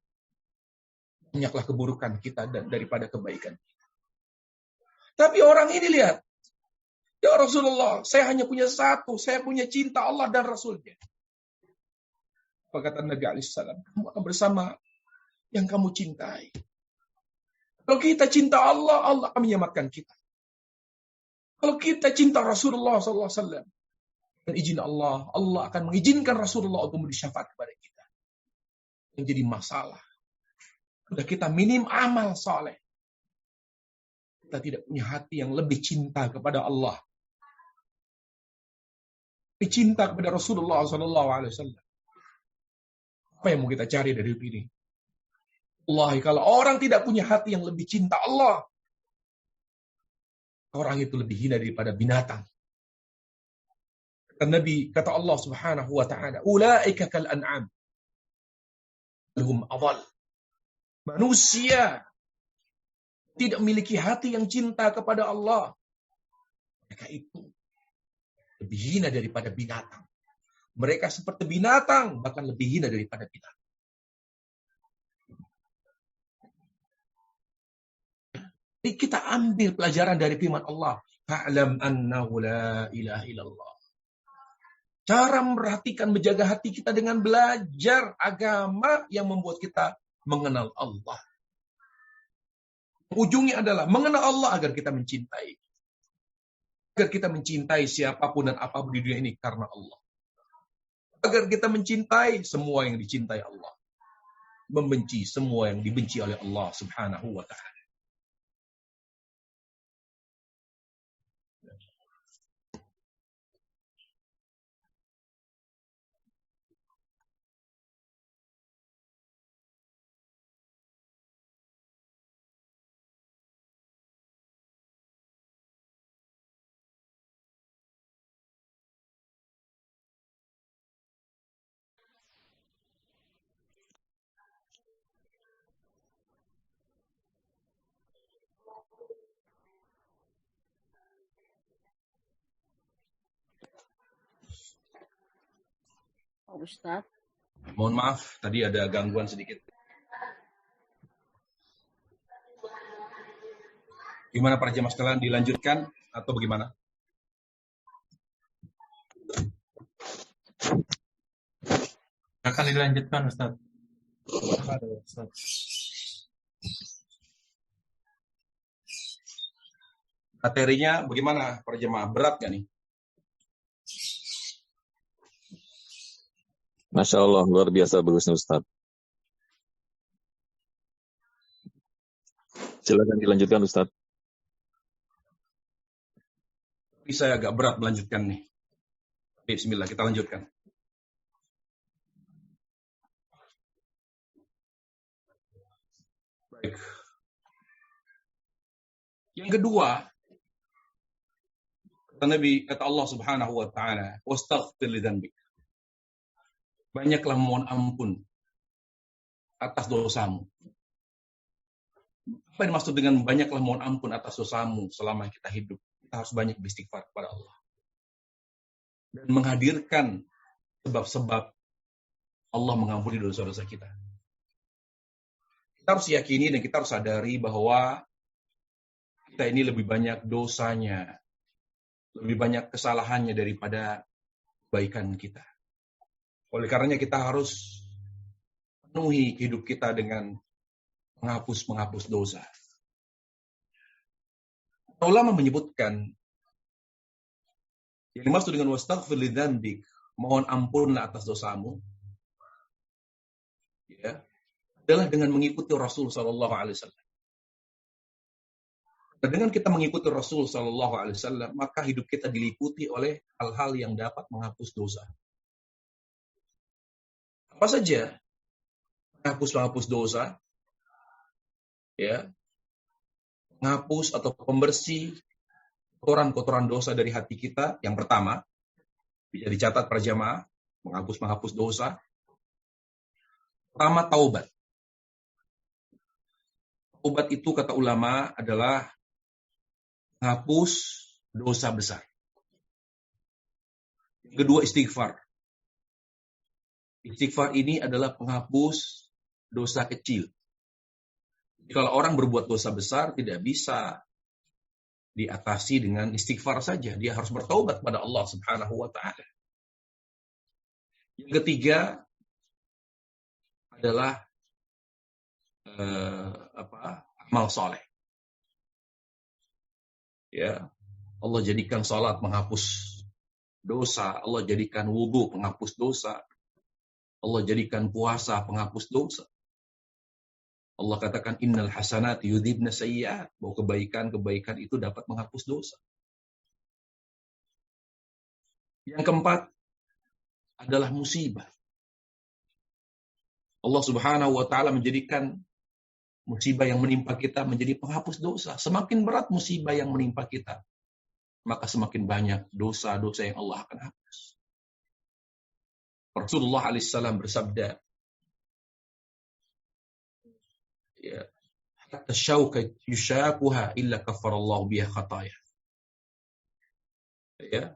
Banyaklah keburukan kita daripada kebaikan. Tapi orang ini lihat. Ya Rasulullah, saya hanya punya satu. Saya punya cinta Allah dan Rasulnya. Apa kata Nabi Alaihissalam? Kamu akan bersama yang kamu cintai. Kalau kita cinta Allah, Allah akan menyelamatkan kita. Kalau kita cinta Rasulullah SAW, dan izin Allah, Allah akan mengizinkan Rasulullah untuk memberi syafaat kepada kita. Yang jadi masalah. Sudah kita minim amal saleh. Kita tidak punya hati yang lebih cinta kepada Allah. Lebih cinta kepada Rasulullah SAW. Apa yang mau kita cari dari hidup ini? Wallahi, kalau orang tidak punya hati yang lebih cinta Allah, orang itu lebih hina daripada binatang. Kata Nabi, kata Allah Subhanahu wa taala, "Ulaika kal an'am, hum adall." Manusia tidak memiliki hati yang cinta kepada Allah. Mereka itu lebih hina daripada binatang. Mereka seperti binatang, bahkan lebih hina daripada binatang. Jadi kita ambil pelajaran dari firman Allah. Fa'lam annahu la ilaha illallah. Cara memperhatikan, menjaga hati kita dengan belajar agama yang membuat kita mengenal Allah. Ujungnya adalah mengenal Allah agar kita mencintai. Agar kita mencintai siapapun dan apapun di dunia ini karena Allah. Agar kita mencintai semua yang dicintai Allah. Membenci semua yang dibenci oleh Allah Subhanahu wa ta'ala. Ustaz. Mohon maaf, tadi ada gangguan sedikit. Gimana para jemaah sekalian, dilanjutkan atau bagaimana? Akan dilanjutkan, Ustaz. Materinya bagaimana para jemaah? Berat gak nih? Masya Allah, luar biasa bagusnya Ustaz. Silakan dilanjutkan Ustaz. Tapi saya agak berat melanjutkan nih. Bismillah, kita lanjutkan. Baik. Yang kedua, kata Nabi, kata Allah Subhanahu wa taala, "Wastaghfir li dzanbik." Banyaklah mohon ampun atas dosamu. Apa yang dimaksud dengan banyaklah mohon ampun atas dosamu selama kita hidup? Kita harus banyak beristighfar kepada Allah. Dan menghadirkan sebab-sebab Allah mengampuni dosa-dosa kita. Kita harus yakini dan kita harus sadari bahwa kita ini lebih banyak dosanya, lebih banyak kesalahannya daripada kebaikan kita. Oleh karenanya kita harus penuhi hidup kita dengan menghapus dosa. Ulama menyebutkan yang dimaksud dengan wastaghfir li dzanbik, mohon ampunlah atas dosamu, ya, adalah dengan mengikuti Rasul sallallahu alaihi wasallam. Dan dengan kita mengikuti Rasul sallallahu alaihi wasallam, maka hidup kita diliputi oleh hal-hal yang dapat menghapus dosa. Apa saja menghapus dosa, ya, menghapus atau pembersih kotoran-kotoran dosa dari hati kita. Yang pertama, bisa dicatat para jamaah, menghapus dosa. Pertama, taubat. Taubat itu kata ulama adalah menghapus dosa besar. Yang kedua, istighfar. Istighfar ini adalah penghapus dosa kecil. Kalau orang berbuat dosa besar, tidak bisa diatasi dengan istighfar saja. Dia harus bertaubat pada Allah Subhanahu wa Ta'ala. Yang ketiga adalah amal soleh. Ya, Allah jadikan salat menghapus dosa. Allah jadikan wudu penghapus dosa. Allah jadikan puasa penghapus dosa. Allah katakan innal hasanati yudhibna sayyi'at, bahwa kebaikan-kebaikan itu dapat menghapus dosa. Yang keempat adalah musibah. Allah Subhanahu wa Ta'ala menjadikan musibah yang menimpa kita menjadi penghapus dosa. Semakin berat musibah yang menimpa kita, maka semakin banyak dosa-dosa yang Allah akan hapus. Rasulullah alaihissalam bersabda, ya, hatta syauka yushaquha illa kafarallahu biha khataya. Ya,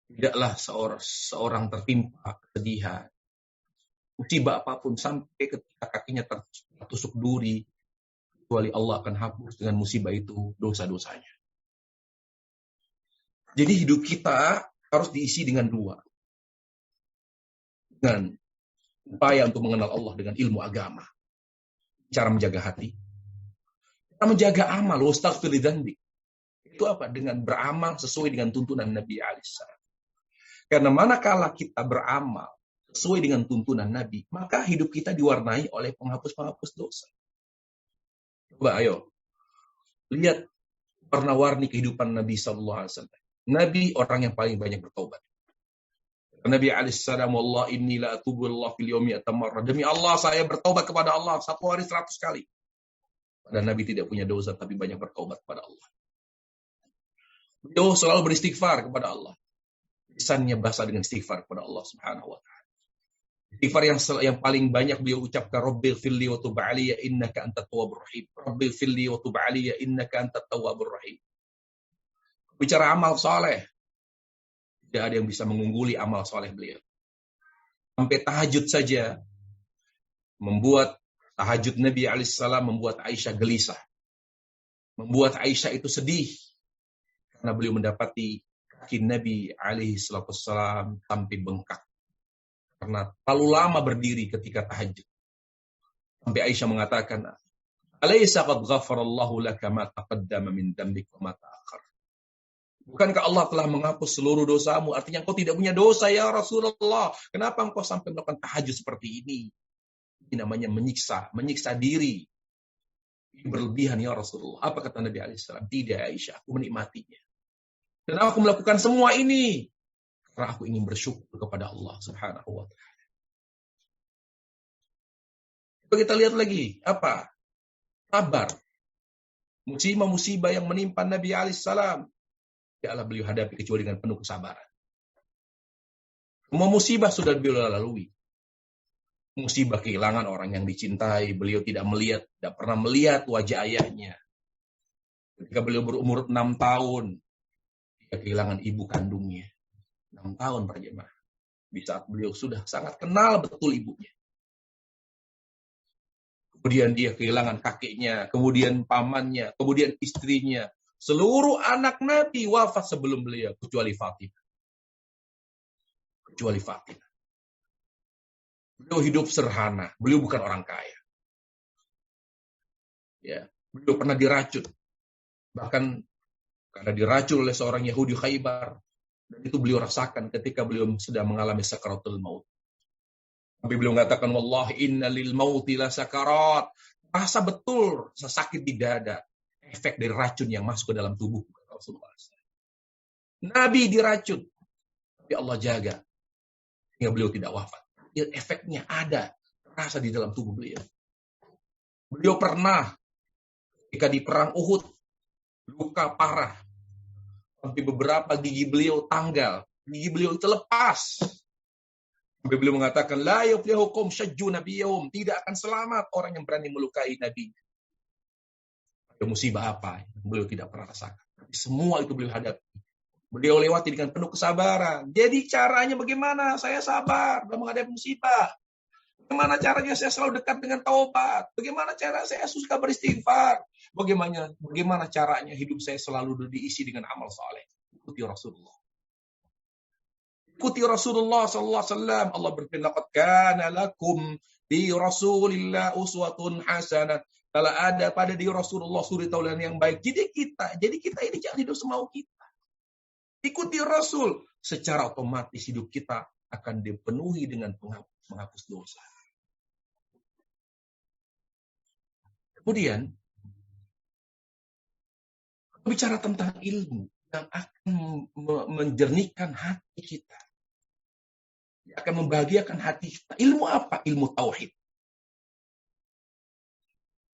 tidaklah seorang tertimpa kesedihan, musibah apapun sampai ketika kakinya tertusuk duri, kecuali Allah akan hapus dengan musibah itu dosa-dosanya. Jadi hidup kita harus diisi dengan dua. Dengan upaya untuk mengenal Allah dengan ilmu agama. Cara menjaga hati. Cara menjaga amal. Wastaghfir lidzanbi. Itu apa? Dengan beramal sesuai dengan tuntunan Nabi alaihissalam. Karena manakala kita beramal sesuai dengan tuntunan Nabi, maka hidup kita diwarnai oleh penghapus-penghapus dosa. Coba ayo. Lihat warna-warni kehidupan Nabi sallallahu alaihi wasallam. Nabi orang yang paling banyak bertobat. Nabi alaihissalam, wallah inni la atubu Allah fil yaumi atamarra. Demi Allah saya bertobat kepada Allah satu hari 100 kali. Dan Nabi tidak punya dosa tapi banyak bertobat kepada Allah. Beliau selalu beristighfar kepada Allah. Lisannya basah dengan istighfar kepada Allah Subhanahu wa Ta'ala. Istighfar yang paling banyak beliau ucapkan, Rabbil firli wa tub alayya innaka antat tawwabur rahim. Rabbil firli wa tub alayya innaka antat tawwabur rahim. Bicara amal soleh, tidak ada yang bisa mengungguli amal soleh beliau. Sampai tahajud saja, membuat tahajud Nabi alaihissalam membuat Aisyah gelisah. Membuat Aisyah itu sedih. Karena beliau mendapati kaki Nabi alaihissalam sampai bengkak. Karena terlalu lama berdiri ketika tahajud. Sampai Aisyah mengatakan, Alaysa qad ghafarallahu laka ma taqaddama min dhanbik wa ma ta'akhkhar. Bukankah Allah telah menghapus seluruh dosamu? Artinya engkau tidak punya dosa ya Rasulullah. Kenapa engkau sampai melakukan tahajud seperti ini? Ini namanya menyiksa diri. Ini berlebihan ya Rasulullah. Apa kata Nabi alaihissalam? Tidak Aisyah, aku menikmatinya. Dan aku melakukan semua ini karena aku ingin bersyukur kepada Allah Subhanahu wa Ta'ala. Coba kita lihat lagi, apa? Sabar. Musibah-musibah yang menimpa Nabi alaihissalam tidaklah beliau hadapi kecuali dengan penuh kesabaran. Semua musibah sudah beliau lalui. Musibah kehilangan orang yang dicintai, beliau tidak pernah melihat wajah ayahnya. Ketika beliau berumur 6 tahun, dia kehilangan ibu kandungnya. 6 tahun para jemaah. Di saat beliau sudah sangat kenal betul ibunya. Kemudian dia kehilangan kakeknya, kemudian pamannya, kemudian istrinya. Seluruh anak Nabi wafat sebelum beliau, kecuali Fatimah. Beliau hidup sederhana, beliau bukan orang kaya. Ya, beliau pernah diracun. Bahkan karena diracun oleh seorang Yahudi Khaybar. Dan itu beliau rasakan ketika beliau sedang mengalami sakaratul maut. Tapi beliau mengatakan, wallahi inna lil mauti la sakarat. Rasa betul sesakit di dada. Efek dari racun yang masuk ke dalam tubuh Rasulullah. Nabi diracun, tapi Allah jaga sehingga beliau tidak wafat. Efeknya ada, terasa di dalam tubuh beliau. Beliau pernah ketika di perang Uhud luka parah, sampai beberapa gigi beliau tanggal, gigi beliau itu lepas. Sampai beliau mengatakan, la yuflihukum syajju nabiyahum, tidak akan selamat orang yang berani melukai Nabi. Musibah apa? Beliau tidak pernah rasakan. Semua itu beliau hadapi. Beliau lewati dengan penuh kesabaran. Jadi caranya bagaimana saya sabar dalam menghadapi musibah? Bagaimana caranya saya selalu dekat dengan taubat? Bagaimana cara saya suka beristighfar? Bagaimana caranya hidup saya selalu diisi dengan amal saleh? Ikuti Rasulullah. Ikuti Rasulullah sallallahu alaihi wasallam. Allah berfirman, "Laqad kana lakum bi Rasulillah uswatun hasanah." Kalau ada pada di Rasulullah suri tauladan yang baik. Jadi kita ini jangan hidup semau kita. Ikuti Rasul, secara otomatis hidup kita akan dipenuhi dengan menghapus dosa. Kemudian, bicara tentang ilmu yang akan menjernihkan hati kita, yang akan membahagiakan hati kita. Ilmu apa? Ilmu tauhid.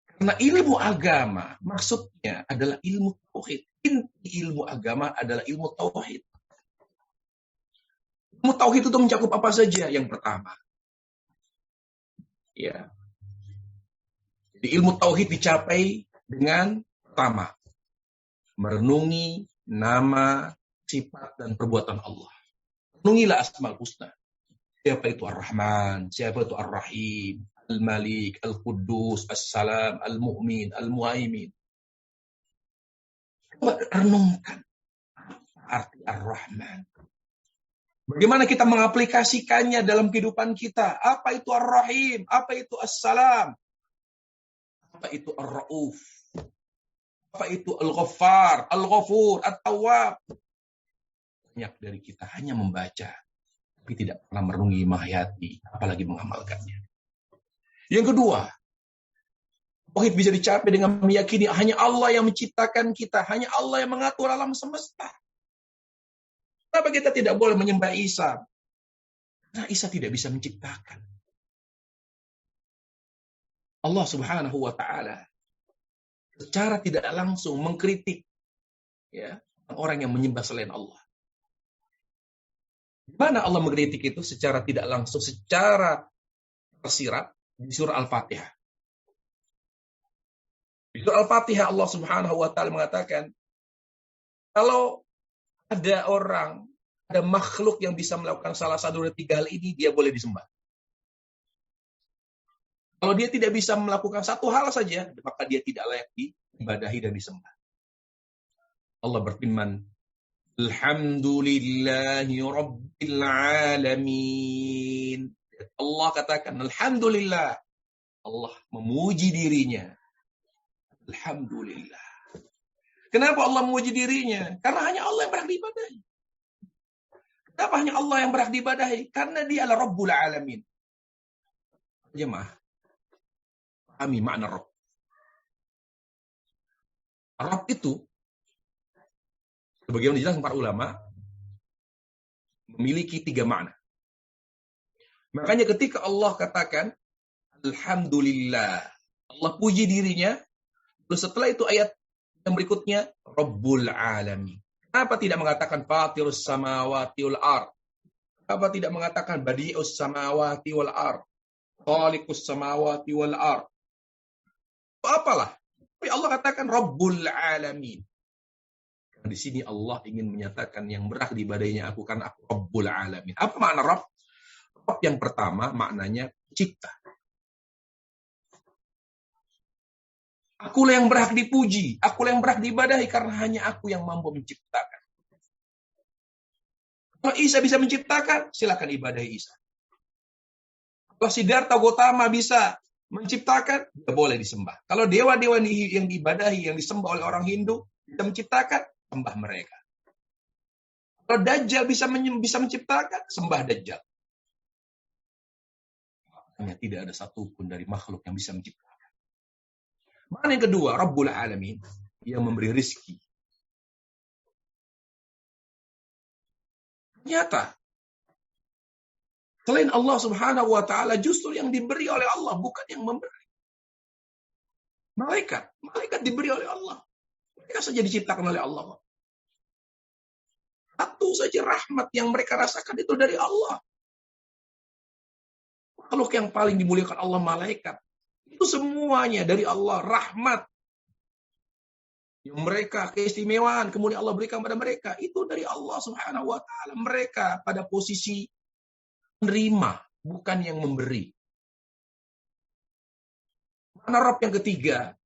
Karena ilmu agama maksudnya adalah ilmu tauhid. Inti ilmu agama adalah ilmu tauhid. Ilmu tauhid itu mencakup apa saja? Yang pertama, ya. Jadi ilmu tauhid dicapai dengan pertama, merenungi nama, sifat, dan perbuatan Allah. Renungilah Asmaul Husna. Siapa itu Ar-Rahman, siapa itu Ar-Rahim, Al-Malik, Al-Quddus, As-Salam, Al-Mu'min, Al-Muhaimin. Renungkan arti Ar-Rahman. Bagaimana kita mengaplikasikannya dalam kehidupan kita? Apa itu Ar-Rahim? Apa itu As-Salam? Apa itu Ar-Ra'uf? Apa itu Al-Ghaffar, Al-Ghafur, At-Tawwab? Banyak dari kita hanya membaca, tapi tidak pernah merenungi, menghayati, apalagi mengamalkannya. Yang kedua, tauhid bisa dicapai dengan meyakini hanya Allah yang menciptakan kita, hanya Allah yang mengatur alam semesta. Kenapa kita tidak boleh menyembah Isa? Karena Isa tidak bisa menciptakan. Allah Subhanahu wa taala secara tidak langsung mengkritik ya orang yang menyembah selain Allah. Gimana Allah mengkritik itu secara tidak langsung, secara tersirat di surah Al-Fatihah. Di surah Al-Fatihah Allah Subhanahu wa taala mengatakan, kalau ada orang, ada makhluk yang bisa melakukan salah satu dari tiga hal ini, dia boleh disembah. Kalau dia tidak bisa melakukan satu hal saja, maka dia tidak layak diibadahi dan disembah. Allah berfirman, Alhamdulillahi Rabbil Alamin. Allah katakan, Alhamdulillah. Allah memuji dirinya. Alhamdulillah. Kenapa Allah memuji dirinya? Karena hanya Allah yang berhak diibadahi. Kenapa hanya Allah yang berhak diibadahi? Karena dia adalah Rabbul Alamin. Jemaah, pahami makna Rabb. Rabb itu, sebagaimana dijelaskan para ulama, memiliki tiga makna. Makanya ketika Allah katakan, Alhamdulillah, Allah puji dirinya, terus setelah itu ayat yang berikutnya, Rabbul Alamin. Kenapa tidak mengatakan Fatirus Samawati wal Ard? Kenapa tidak mengatakan Badi'us Samawati wal Ard? Khaliqus Samawati wal Ard? Apalah. Tapi Allah katakan Rabbul Alamin. Karena di sini Allah ingin menyatakan yang berhak diibadahinya aku, karena aku Rabbul Alamin. Apa makna Rabb? Rabb yang pertama maknanya cipta. Akulah yang berhak dipuji, akulah yang berhak diibadahi karena hanya aku yang mampu menciptakan. Kalau Isa bisa menciptakan, silakan ibadahi Isa. Kalau Siddhartha Gautama bisa menciptakan, dia boleh disembah. Kalau dewa-dewa yang diibadahi, yang disembah oleh orang Hindu, bisa menciptakan, sembah mereka. Kalau Dajjal bisa menciptakan, sembah Dajjal. Hanya tidak ada satupun dari makhluk yang bisa menciptakan. Makna yang kedua, Rabbul Alamin, yang memberi rizki. Ternyata, selain Allah Subhanahu wa taala, justru yang diberi oleh Allah, bukan yang memberi. Malaikat diberi oleh Allah. Mereka saja diciptakan oleh Allah. Satu saja rahmat yang mereka rasakan itu dari Allah. Makhluk yang paling dimuliakan Allah, malaikat. Itu semuanya dari Allah, rahmat. Yang mereka keistimewaan, kemudian Allah berikan pada mereka. Itu dari Allah Subhanahu wa ta'ala. Mereka pada posisi menerima, bukan yang memberi. Mana Rabb yang ketiga?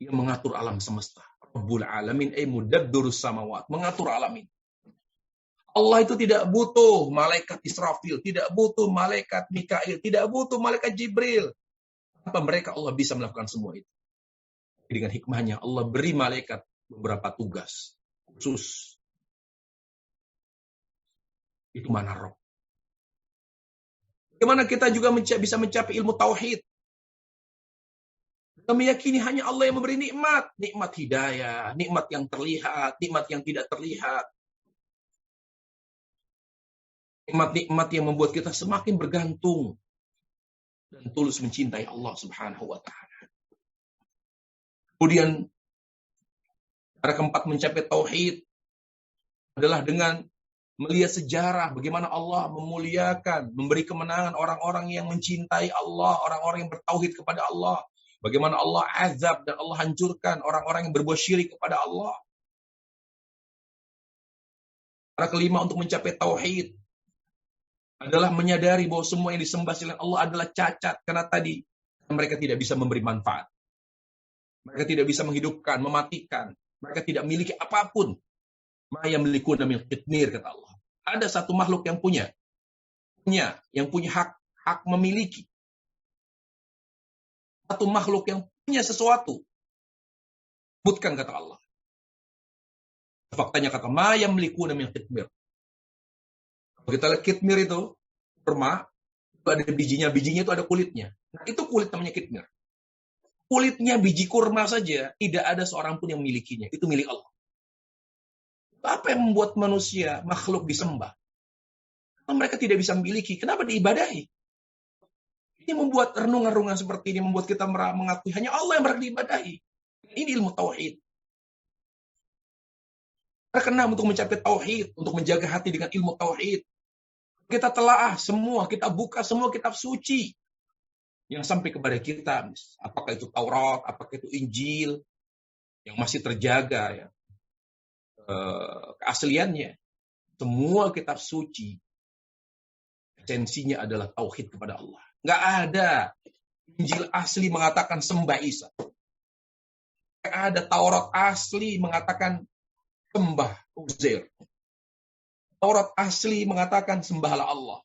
Yang mengatur alam semesta. Rabbul alamin, mudabbirus samawat. Mengatur alam ini. Allah itu tidak butuh malaikat Israfil, tidak butuh malaikat Mikail, tidak butuh malaikat Jibril. Tanpa mereka Allah bisa melakukan semua itu. Dengan hikmahnya Allah beri malaikat beberapa tugas khusus. Itu mana Rabb. Bagaimana kita juga bisa mencapai ilmu tauhid? Kita meyakini hanya Allah yang memberi nikmat. Nikmat hidayah, nikmat yang terlihat, nikmat yang tidak terlihat. Nikmat-nikmat yang membuat kita semakin bergantung dan tulus mencintai Allah Subhanahu wa ta'ala. Kemudian cara keempat mencapai tauhid adalah dengan melihat sejarah bagaimana Allah memuliakan, memberi kemenangan orang-orang yang mencintai Allah, orang-orang yang bertauhid kepada Allah. Bagaimana Allah azab dan Allah hancurkan orang-orang yang berbuat syirik kepada Allah. Cara kelima untuk mencapai tauhid adalah menyadari bahwa semua yang disembah selain Allah adalah cacat. Karena tadi mereka tidak bisa memberi manfaat. Mereka tidak bisa menghidupkan, mematikan. Mereka tidak memiliki apapun. Ma yamlikuna min qitmir, kata Allah. Ada satu makhluk yang punya hak memiliki. Satu makhluk yang punya sesuatu. Sebutkan, kata Allah. Faktanya kata ma yamlikuna min qitmir. Kalau kita lihat qitmir itu, kurma, itu ada bijinya itu ada kulitnya. Nah, itu kulit namanya qitmir. Kulitnya biji kurma saja, tidak ada seorang pun yang memilikinya. Itu milik Allah. Apa yang membuat manusia, makhluk disembah? Karena mereka tidak bisa memiliki. Kenapa diibadahi? Ini membuat renungan-renungan seperti ini, membuat kita mengakui hanya Allah yang berhak diibadahi. Ini ilmu tauhid. Karena untuk mencapai tauhid, untuk menjaga hati dengan ilmu tauhid, kita telaah semua, kita buka semua kitab suci yang sampai kepada kita, apakah itu Taurat, apakah itu Injil, yang masih terjaga ya, keasliannya. Semua kitab suci, esensinya adalah tauhid kepada Allah. Nggak ada Injil asli mengatakan sembah Isa. Nggak ada Taurat asli mengatakan sembah Uzair. Taurat asli mengatakan sembahlah Allah.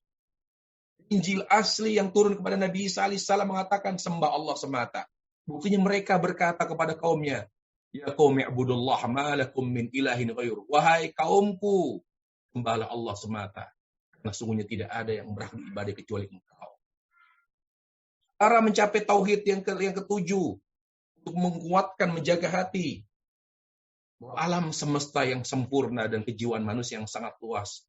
Injil asli yang turun kepada Nabi Isa alaihissalam mengatakan sembah Allah semata. Buktinya mereka berkata kepada kaumnya, ya qaumi ibudullah ma lakum min ilahin ghairu. Wahai kaumku, sembahlah Allah semata. Karena sungguhnya tidak ada yang berhak diibadai kecuali Engkau. Cara mencapai tauhid yang ketujuh, untuk menguatkan, menjaga hati. Alam semesta yang sempurna dan kejiwaan manusia yang sangat luas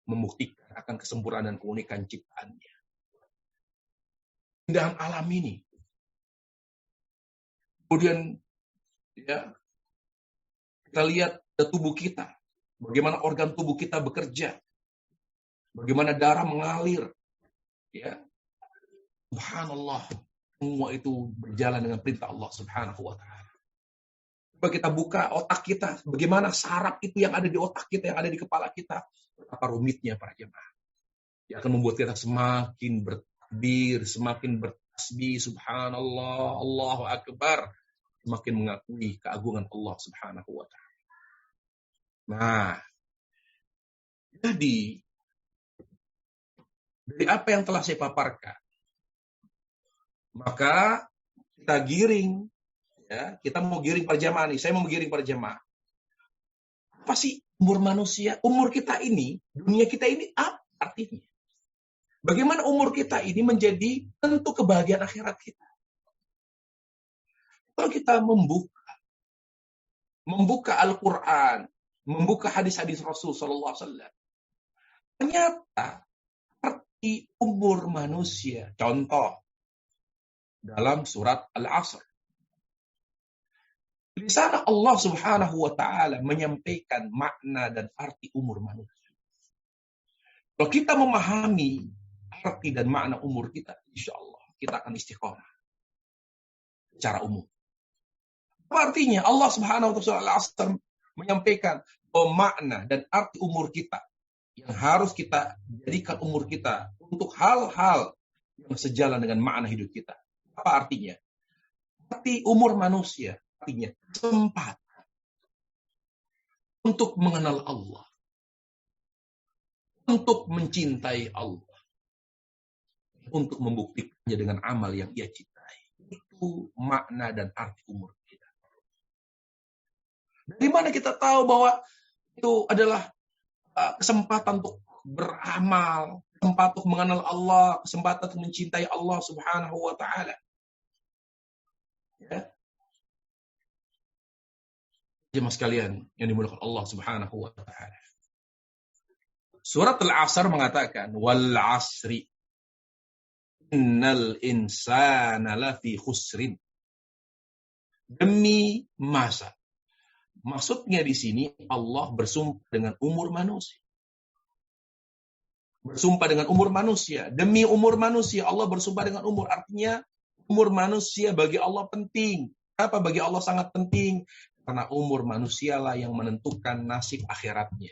membuktikan akan kesempurnaan dan keunikan ciptaannya. Keindahan alam ini. Kemudian ya, kita lihat tubuh kita. Bagaimana organ tubuh kita bekerja. Bagaimana darah mengalir. Ya. Subhanallah. Semua itu berjalan dengan perintah Allah Subhanahu wa ta'ala. Coba kita buka otak kita. Bagaimana saraf itu yang ada di otak kita, yang ada di kepala kita. Betapa rumitnya para jemaah. Yang akan membuat kita semakin bertakbir, semakin bertasbih. Subhanallah, Allahu Akbar. Semakin mengakui keagungan Allah Subhanahu wa ta'ala. Nah, jadi dari apa yang telah saya paparkan, maka kita giring, ya, kita mau giring para jemaah nih. Saya mau giring para jemaah. Apa sih umur manusia? Umur kita ini, dunia kita ini apa artinya? Bagaimana umur kita ini menjadi tentu kebahagiaan akhirat kita? Kalau kita membuka Al-Quran, membuka hadis-hadis Rasul Sallallahu Alaihi Wasallam, ternyata arti umur manusia. Contoh dalam surat Al-Asr. Di sana Allah Subhanahu wa ta'ala menyampaikan makna dan arti umur manusia. Kalau kita memahami arti dan makna umur kita, insya Allah kita akan istiqomah secara umum. Apa artinya? Allah Subhanahu wa taala menyampaikan bahwa makna dan arti umur kita yang harus kita jadikan umur kita untuk hal-hal yang sejalan dengan makna hidup kita. Apa artinya? Arti umur manusia artinya kesempatan untuk mengenal Allah, untuk mencintai Allah, untuk membuktikannya dengan amal yang ia cintai. Itu makna dan arti umur kita. Dari mana kita tahu bahwa itu adalah kesempatan untuk beramal, kesempatan untuk mengenal Allah, kesempatan untuk mencintai Allah Subhanahu wa taala. Ya. Jemaah sekalian yang dimuliakan Allah Subhanahu wa taala. Surat Al-Asr mengatakan wal 'asri innal insana lafi khusrin. Demi masa. Maksudnya di sini Allah bersumpah dengan umur manusia. Bersumpah dengan umur manusia. Demi umur manusia Allah bersumpah dengan umur. Artinya umur manusia bagi Allah penting. Kenapa bagi Allah sangat penting? Karena umur manusialah yang menentukan nasib akhiratnya.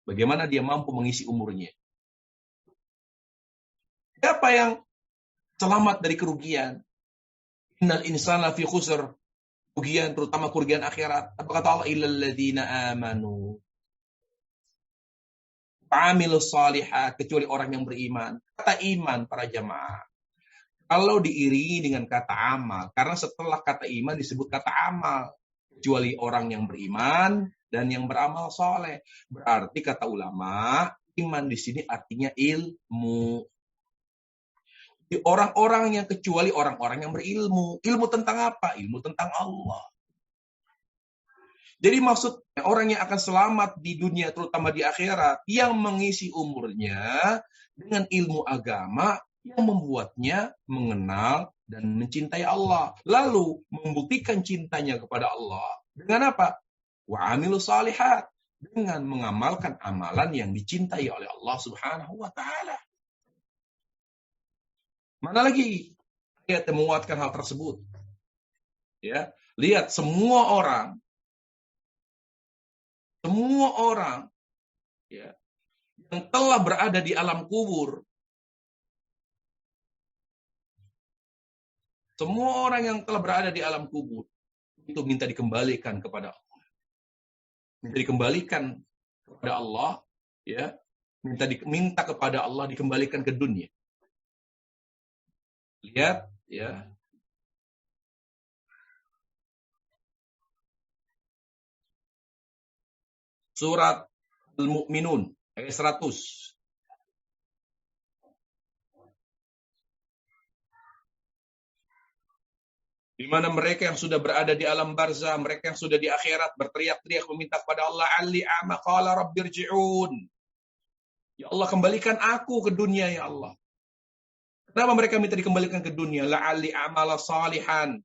Bagaimana dia mampu mengisi umurnya. Siapa yang selamat dari kerugian? Innal insana fi khusr. Kerugian, terutama kerugian akhirat. Apa kata Allah? Illal ladzina amanu. Amilus shalihat, kecuali orang yang beriman. Kata iman para jamaah. Kalau diiringi dengan kata amal, karena setelah kata iman disebut kata amal. Kecuali orang yang beriman dan yang beramal soleh. Berarti kata ulama, iman di sini artinya ilmu. Orang-orang yang kecuali orang-orang yang berilmu. Ilmu tentang apa? Ilmu tentang Allah. Jadi maksud orang yang akan selamat di dunia, terutama di akhirat, yang mengisi umurnya dengan ilmu agama yang membuatnya mengenal dan mencintai Allah. Lalu membuktikan cintanya kepada Allah. Dengan apa? Wa amilus shalihat. Dengan mengamalkan amalan yang dicintai oleh Allah Subhanahu wa taala. Mana lagi ayat yang menguatkan hal tersebut? Ya, lihat semua orang ya, yang telah berada di alam kubur. Semua orang yang telah berada di alam kubur itu minta dikembalikan kepada Allah. Minta dikembalikan kepada Allah, ya. Minta kepada Allah dikembalikan ke dunia. Lihat, ya. Surat Al-Mu'minun ayat 100. Di mana mereka yang sudah berada di alam barzah, mereka yang sudah di akhirat berteriak-teriak meminta kepada Allah, "Ali ama qala rabbirji'un." Ya Allah, kembalikan aku ke dunia ya Allah. Kenapa mereka minta dikembalikan ke dunia? La'alli amala salihan,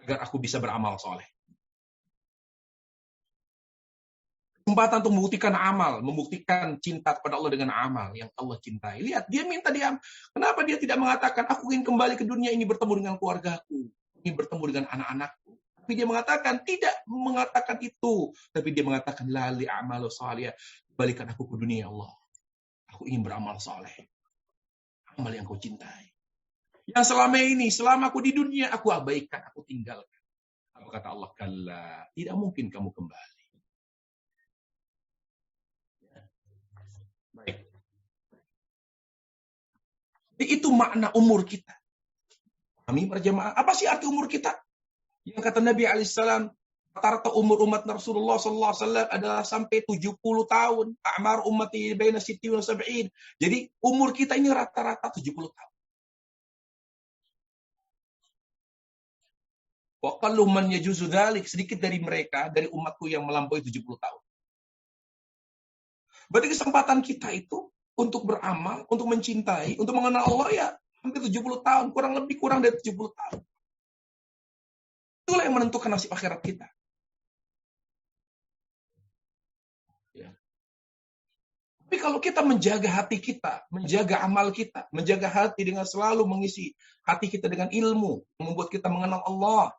agar aku bisa beramal soleh. Kesempatan untuk membuktikan amal, membuktikan cinta kepada Allah dengan amal yang Allah cintai. Lihat, dia minta kenapa dia tidak mengatakan, aku ingin kembali ke dunia ini bertemu dengan keluargaku, ingin bertemu dengan anak-anakku. Tapi dia mengatakan, tidak mengatakan itu. Tapi dia mengatakan, lali amalu salih, balikan aku ke dunia ya Allah. Aku ingin beramal soleh. Amal yang kau cintai. Yang selama ini, selama aku di dunia, aku abaikan, aku tinggalkan. Apa kata Allah? Kalla, tidak mungkin kamu kembali. Baik. Jadi itu makna umur kita. Kami para jemaah, apa sih arti umur kita? Yang kata Nabi alaihissalam, rata-rata umur umat Rasulullah sallallahu alaihi wasallam adalah sampai 70 tahun. A'mar ummati baina 60 wa 70. Jadi umur kita ini rata-rata 70 tahun. Wa qallu man yajuzu dzalik, sedikit dari mereka, dari umatku yang melampaui 70 tahun. Berarti kesempatan kita itu untuk beramal, untuk mencintai, untuk mengenal Allah ya hampir 70 tahun, kurang dari 70 tahun. Itulah yang menentukan nasib akhirat kita. Ya. Tapi kalau kita menjaga hati kita, menjaga amal kita, menjaga hati dengan selalu mengisi hati kita dengan ilmu, membuat kita mengenal Allah,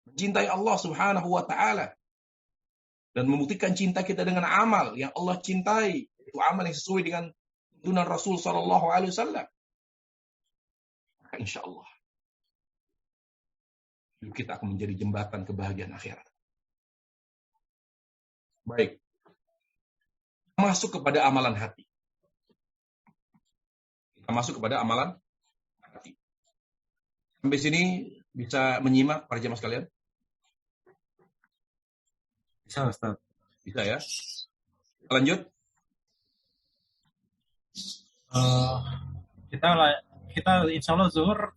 mencintai Allah Subhanahu wa taala dan membuktikan cinta kita dengan amal yang Allah cintai, itu amal yang sesuai dengan tuntunan Rasul sallallahu alaihi wasallam. Insya Allah hidup kita akan menjadi jembatan kebahagiaan akhirat. Baik. Masuk kepada amalan hati. Kita masuk kepada amalan hati. Sampai sini bisa menyimak para jemaah sekalian? Bisa, Ustaz. Bisa ya? Lanjut. Kita insya Allah zuhur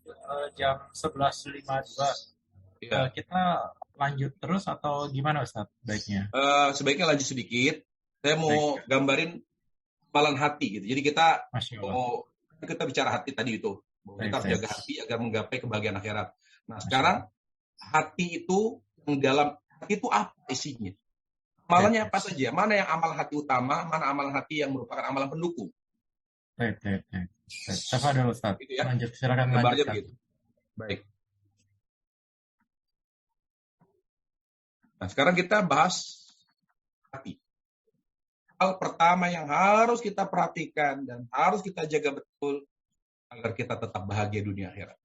jam 11.52. Ya. Kita lanjut terus atau gimana, Ustaz? Baiknya. Sebaiknya lanjut sedikit. Saya mau gambarin amalan hati gitu. Jadi kita bicara hati tadi itu. Kita harus jaga hati agar menggapai kebahagiaan akhirat. Nah, sekarang hati itu yang dalam hati itu apa isinya? Amalannya apa saja? Mana yang amal hati utama, mana amalan hati yang merupakan amalan pendukung? Baik. Siapa dulu, Ustaz? Gitu ya. Lanjut, silakan lanjutkan. Begitu. Baik. Nah, sekarang kita bahas hati. Hal pertama yang harus kita perhatikan dan harus kita jaga betul agar kita tetap bahagia dunia akhirat.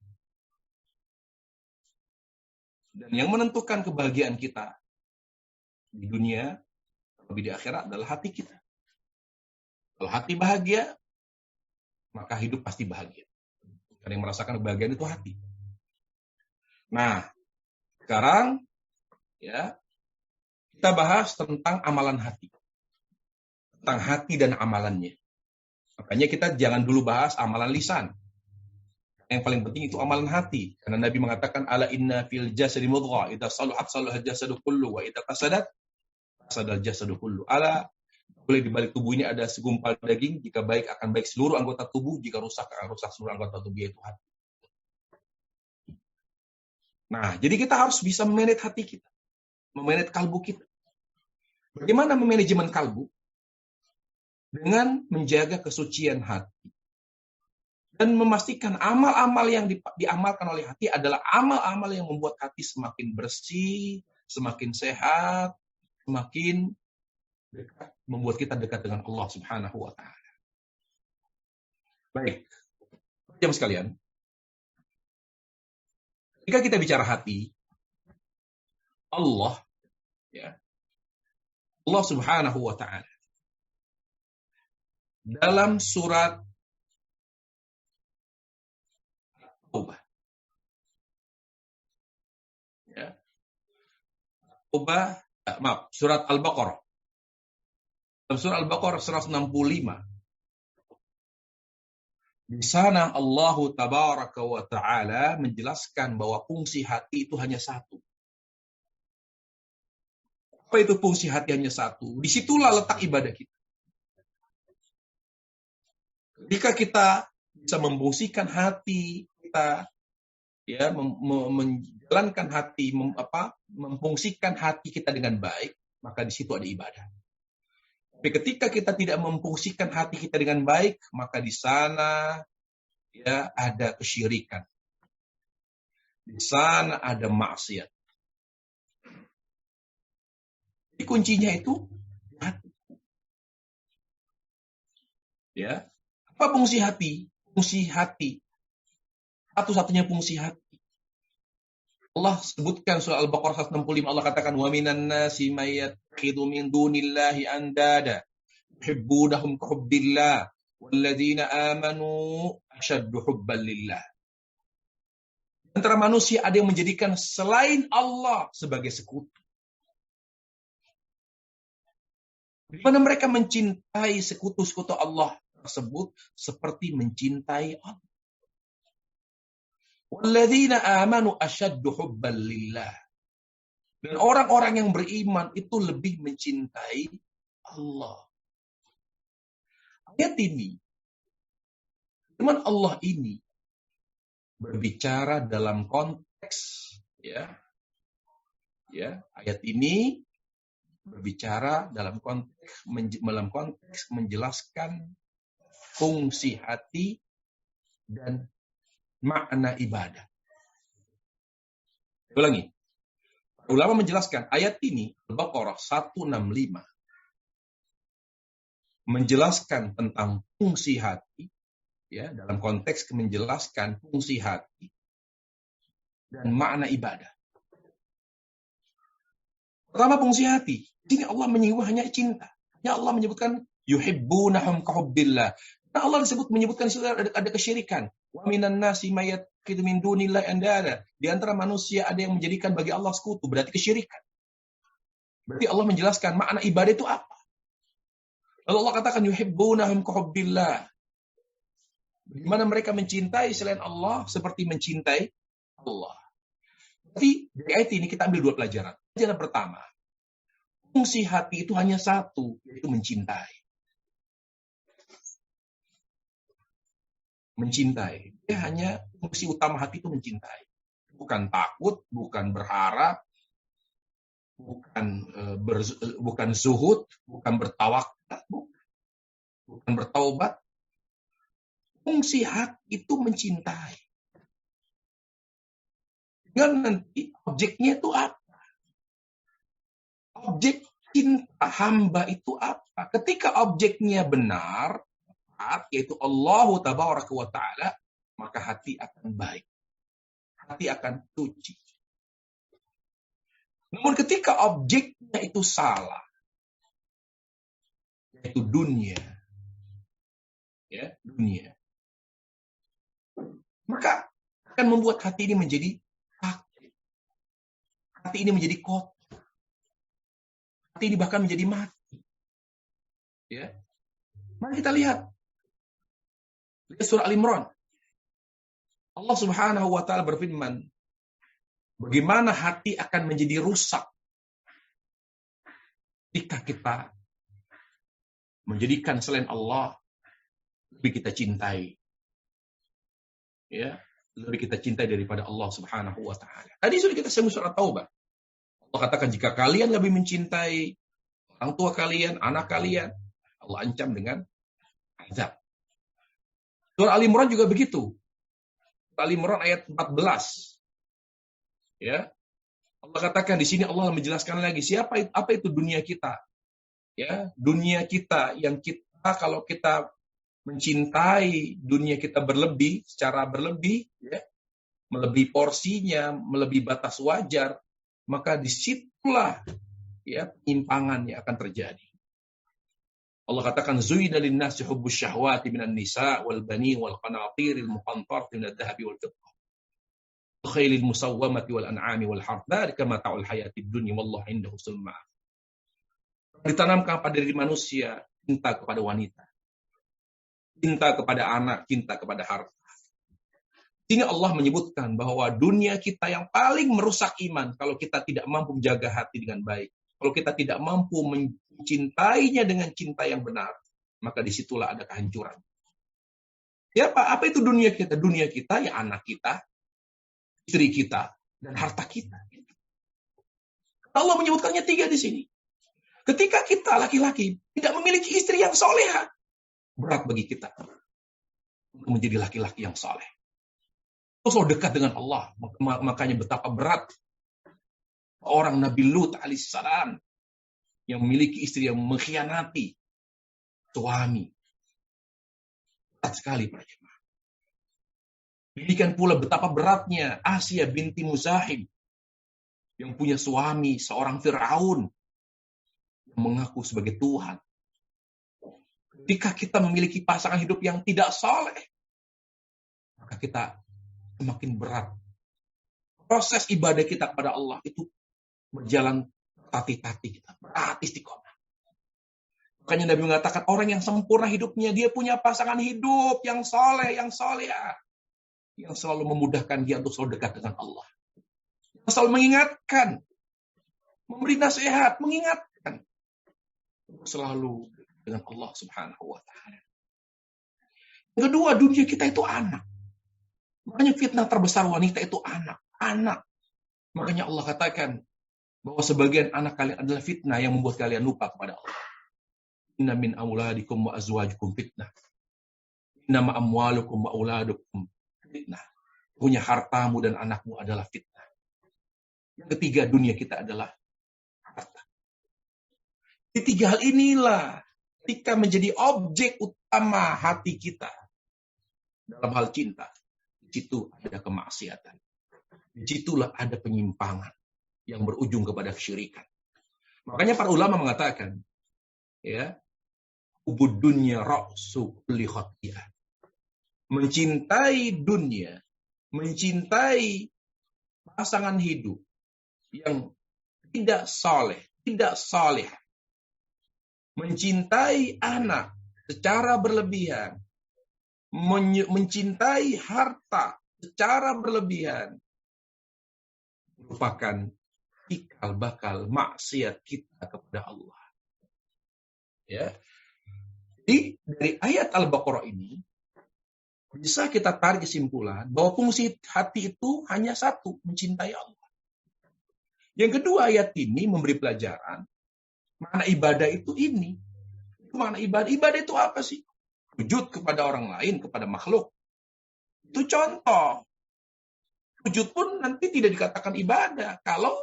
Dan yang menentukan kebahagiaan kita di dunia, lebih di akhirat adalah hati kita. Kalau hati bahagia, maka hidup pasti bahagia. Karena yang merasakan kebahagiaan itu hati. Nah, sekarang ya kita bahas tentang amalan hati. Tentang hati dan amalannya. Makanya kita jangan dulu bahas amalan lisan. Yang paling penting itu amalan hati. Karena Nabi mengatakan, ala inna fil jasadi mudghah, idza saluhat salahal jasadu kullu, wa idza fasadat fasadal jasadu kullu. Ala, boleh di balik tubuh ini ada segumpal daging, jika baik akan baik seluruh anggota tubuh, jika rusak akan rusak seluruh anggota tubuh, yaitu hati. Nah, jadi kita harus bisa memanage hati kita. Memanage kalbu kita. Bagaimana memanajemen kalbu? Dengan menjaga kesucian hati. Dan memastikan amal-amal yang diamalkan oleh hati adalah amal-amal yang membuat hati semakin bersih, semakin sehat, semakin dekat, membuat kita dekat dengan Allah Subhanahu wa ta'ala. Baik. Jemaah sekalian. Jika kita bicara hati, Allah Subhanahu wa ta'ala dalam surat Taubah. Surat Al-Baqarah. Dalam surat Al-Baqarah 165. Di sana Allah Tabaraka wa Ta'ala menjelaskan bahwa fungsi hati itu hanya satu. Apa itu fungsi hati hanya satu? Disitulah letak ibadah kita. Ketika kita bisa memfungsikan hati kita, ya, menjalankan hati, memfungsikan hati kita dengan baik, maka di situ ada ibadah. Tapi ketika kita tidak memfungsikan hati kita dengan baik, maka di sana ya ada kesyirikan. Di sana ada maksiat. Jadi kuncinya itu hati. Ya. Apa fungsi hati? Fungsi hati. Satu-satunya fungsi hati. Allah sebutkan surah Al-Baqarah 165. Allah katakan, wa minan nasi may yattakhidhu min dunillahi andada yuhibbunahum kahubbillah walladzina amanu asyaddu hubban lillah. Antara manusia ada yang menjadikan selain Allah sebagai sekutu. Di mana mereka mencintai sekutu-sekutu Allah tersebut seperti mencintai Allah. Walladzina amanu asyaddu hubban lillah. Dan orang-orang yang beriman itu lebih mencintai Allah. Ayat ini, firman Allah ini berbicara dalam konteks ayat ini berbicara dalam konteks menjelaskan fungsi hati dan makna ibadah. Ulangi. Ulama menjelaskan ayat ini Al-Baqarah 165 menjelaskan tentang fungsi hati, ya, dalam konteks menjelaskan fungsi hati dan makna ibadah. Pertama, fungsi hati. Di sini Allah menyinggung hanya cinta. Hanya Allah menyebutkan yuhibbunahum kahubbillah. Nah, Allah menyebutkan ada kesyirikan. Wa minan nasi may yattakhidhu min dunillahi andada. Di antara manusia ada yang menjadikan bagi Allah sekutu, berarti kesyirikan. Berarti Allah menjelaskan makna ibadah itu apa. Lalu Allah katakan yuhibbunahum kahubbillah. Bagaimana mereka mencintai selain Allah seperti mencintai Allah. Jadi dari ayat ini kita ambil dua pelajaran. Pelajaran pertama, fungsi hati itu hanya satu, yaitu mencintai. Mencintai. Dia hanya fungsi utama hati itu mencintai. Bukan takut, bukan berharap, bukan zuhud, bukan bertawakal, bukan bertaubat. Fungsi hati itu mencintai. Dan nanti objeknya itu apa? Objek cinta hamba itu apa? Ketika objeknya benar, yaitu Allah Tabaraka wa Ta'ala, maka hati akan baik. Hati akan suci. Namun ketika objeknya itu salah, yaitu dunia, ya, dunia, maka akan membuat hati ini menjadi sakit. Hati ini menjadi kotor. Hati ini bahkan menjadi mati. Ya. Mari kita lihat. Lihat surah Al-Imran. Allah Subhanahu wa Ta'ala berfirman, bagaimana hati akan menjadi rusak ketika kita menjadikan selain Allah lebih kita cintai. Ya, lebih kita cintai daripada Allah Subhanahu wa Ta'ala. Tadi sudah kita sebut surah Taubah. Allah katakan jika kalian lebih mencintai orang tua kalian, anak kalian, Allah ancam dengan azab. Surah Al-Imran juga begitu. Al-Imran ayat 14. Ya. Allah katakan di sini Allah menjelaskan lagi apa itu dunia kita. Ya, dunia kita yang kita kalau kita mencintai dunia kita secara berlebih, ya, melebihi porsinya, melebihi batas wajar, maka disitulah ya penyimpangan yang akan terjadi. Allah katakan zuina lin-nasi hubbus syahwati minan nisa wal banin wal qanatiril muqantarati minadh dhahabi wal fiddah wal khailil musawwamati wal an'ami wal harth dzalika mata'ul hayatid dunya wallahu 'indahu husnul ma'ab. Ditanamkan pada diri manusia cinta kepada wanita, cinta kepada anak, cinta kepada harta. Sini Allah menyebutkan bahwa dunia kita yang paling merusak iman kalau kita tidak mampu menjaga hati dengan baik. Kalau kita tidak mampu mencintainya dengan cinta yang benar, maka disitulah ada kehancuran. Ya, apa itu dunia kita? Dunia kita ya anak kita, istri kita, dan harta kita. Allah menyebutkannya 3 di sini. Ketika kita laki-laki tidak memiliki istri yang soleha, berat bagi kita untuk menjadi laki-laki yang soleh. Terus dekat dengan Allah, makanya betapa berat orang Nabi Lut alaihissalam yang memiliki istri yang mengkhianati suami. Berat sekali para jemaah. Demikian pula betapa beratnya Asia binti Muzahim yang punya suami seorang Firaun yang mengaku sebagai Tuhan. Ketika kita memiliki pasangan hidup yang tidak saleh, maka kita semakin berat. Proses ibadah kita kepada Allah itu berjalan tati-tati kita, berat istiqomah. Makanya Nabi mengatakan orang yang sempurna hidupnya, dia punya pasangan hidup yang saleh, yang salihah, yang selalu memudahkan dia untuk selalu dekat dengan Allah. Yang selalu mengingatkan, memberi nasihat, mengingatkan untuk selalu dengan Allah Subhanahu wa Ta'ala. Yang kedua, dunia kita itu anak. Makanya fitnah terbesar wanita itu anak. Anak. Makanya Allah katakan bahwa sebagian anak kalian adalah fitnah yang membuat kalian lupa kepada Allah. Inna min auladikum wa azwajukum fitnah. Inna ma amwalukum wa auladukum fitnah. Punya hartamu dan anakmu adalah fitnah. Yang ketiga, dunia kita adalah harta. Di tiga hal inilah ketika menjadi objek utama hati kita dalam hal cinta, di situ ada kemaksiatan. Di situlah ada penyimpangan yang berujung kepada kesyirikan. Makanya para ulama mengatakan, ya, hubud dunya ra'su kulli khati'ah. Mencintai dunia, mencintai pasangan hidup yang tidak saleh, tidak saleh, mencintai anak secara berlebihan, mencintai harta secara berlebihan, merupakan cikal bakal maksiat kita kepada Allah. Ya. Jadi dari ayat Al-Baqarah ini bisa kita tarik kesimpulan bahwa fungsi hati itu hanya satu, mencintai Allah. Yang kedua, ayat ini memberi pelajaran makna ibadah itu ini. Makna ibadah. Ibadah itu apa sih? Sujud kepada orang lain, kepada makhluk. Itu contoh. Sujud pun nanti tidak dikatakan ibadah. Kalau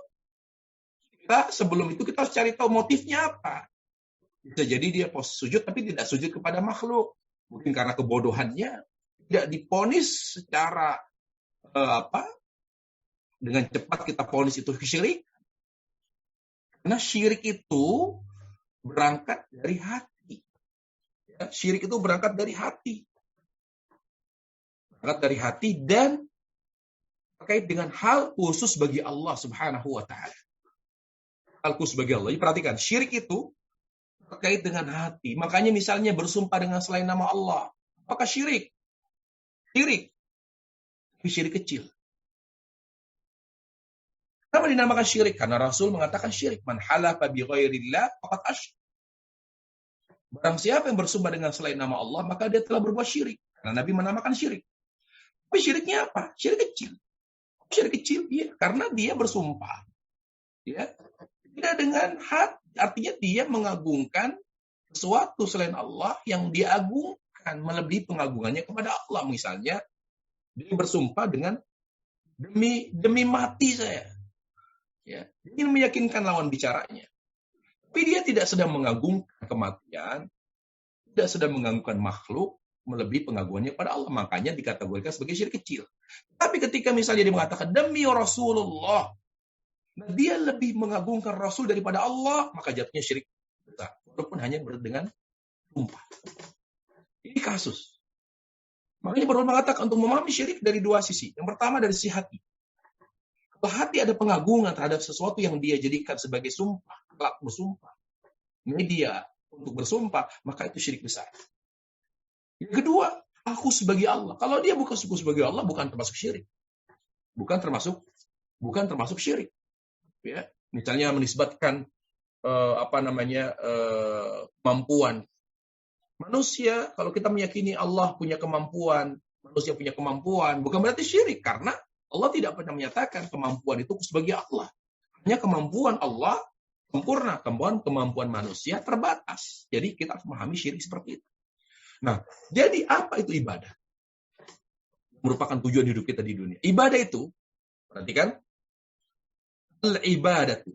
kita sebelum itu kita harus cari tahu motifnya apa. Bisa jadi dia sujud tapi tidak sujud kepada makhluk. Mungkin karena kebodohannya tidak diponis secara dengan cepat kita ponis itu syirik. Karena syirik itu berangkat dari hati. Ya, syirik itu berangkat dari hati. Berangkat dari hati dan terkait dengan hal khusus bagi Allah Subhanahu wa taala. Hal khusus bagi Allah. Jadi perhatikan, syirik itu terkait dengan hati. Makanya misalnya bersumpah dengan selain nama Allah. Apakah syirik? Syirik. Tapi syirik kecil. Kenapa dinamakan syirik? Karena Rasul mengatakan syirik. Man halafa bi ghairillah faqad asyrak. Barang siapa yang bersumpah dengan selain nama Allah, maka dia telah berbuat syirik. Karena Nabi menamakan syirik. Tapi syiriknya apa? Syirik kecil. Syirik kecil, ya, karena dia bersumpah. Ya, tidak dengan hati, artinya dia mengagungkan sesuatu selain Allah yang dia agungkan, melebihi pengagungannya kepada Allah. Misalnya, dia bersumpah dengan demi mati saya. Ya, ingin meyakinkan lawan bicaranya. Tapi dia tidak sedang mengagungkan kematian, tidak sedang mengagungkan makhluk, melebihi pengagungannya pada Allah. Makanya dikategorikan sebagai syirik kecil. Tapi ketika misalnya dia mengatakan demi Rasulullah, nah dia lebih mengagungkan Rasul daripada Allah, maka jatuhnya syirik besar. Walaupun hanya dengan sumpah. Ini kasus. Makanya perlu mengatakan untuk memahami syirik dari dua sisi. Yang pertama dari sisi hati. Kalau hati ada pengagungan terhadap sesuatu yang dia jadikan sebagai sumpah, alat bersumpah, media untuk bersumpah, maka itu syirik besar. Yang kedua, aku sebagai Allah. Kalau dia bukan aku sebagai Allah, bukan termasuk syirik. Bukan termasuk syirik. Ya, misalnya menisbatkan kemampuan. Manusia, kalau kita meyakini Allah punya kemampuan, manusia punya kemampuan, bukan berarti syirik. Karena Allah tidak pernah menyatakan kemampuan itu sebagai Allah. Hanya kemampuan Allah sempurna, kemampuan manusia terbatas. Jadi kita harus memahami syirik seperti itu. Nah, jadi apa itu ibadah? Merupakan tujuan hidup kita di dunia. Ibadah itu, perhatikan, al-ibadatu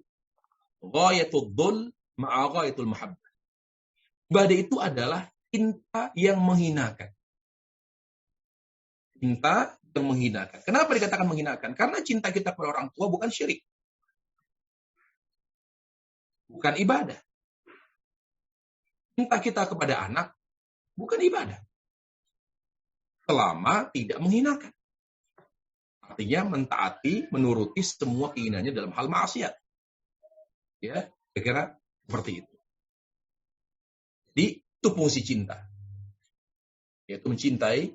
ghayatul dhul ma'a ghayatul mahabbah. Ibadah itu adalah cinta yang menghinakan. Cinta yang menghinakan. Kenapa dikatakan menghinakan? Karena cinta kita kepada orang tua bukan syirik. Bukan ibadah. Cinta kita kepada anak bukan ibadah. Selama tidak menghinakan. Artinya mentaati, menuruti semua keinginannya dalam hal maksiat. Ya, kira-kira seperti itu. Jadi, itu fungsi cinta. Yaitu mencintai,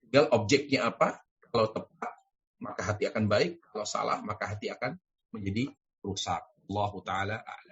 tinggal objeknya apa. Kalau tepat, maka hati akan baik. Kalau salah, maka hati akan menjadi rusak. Allahu Ta'ala a'lam.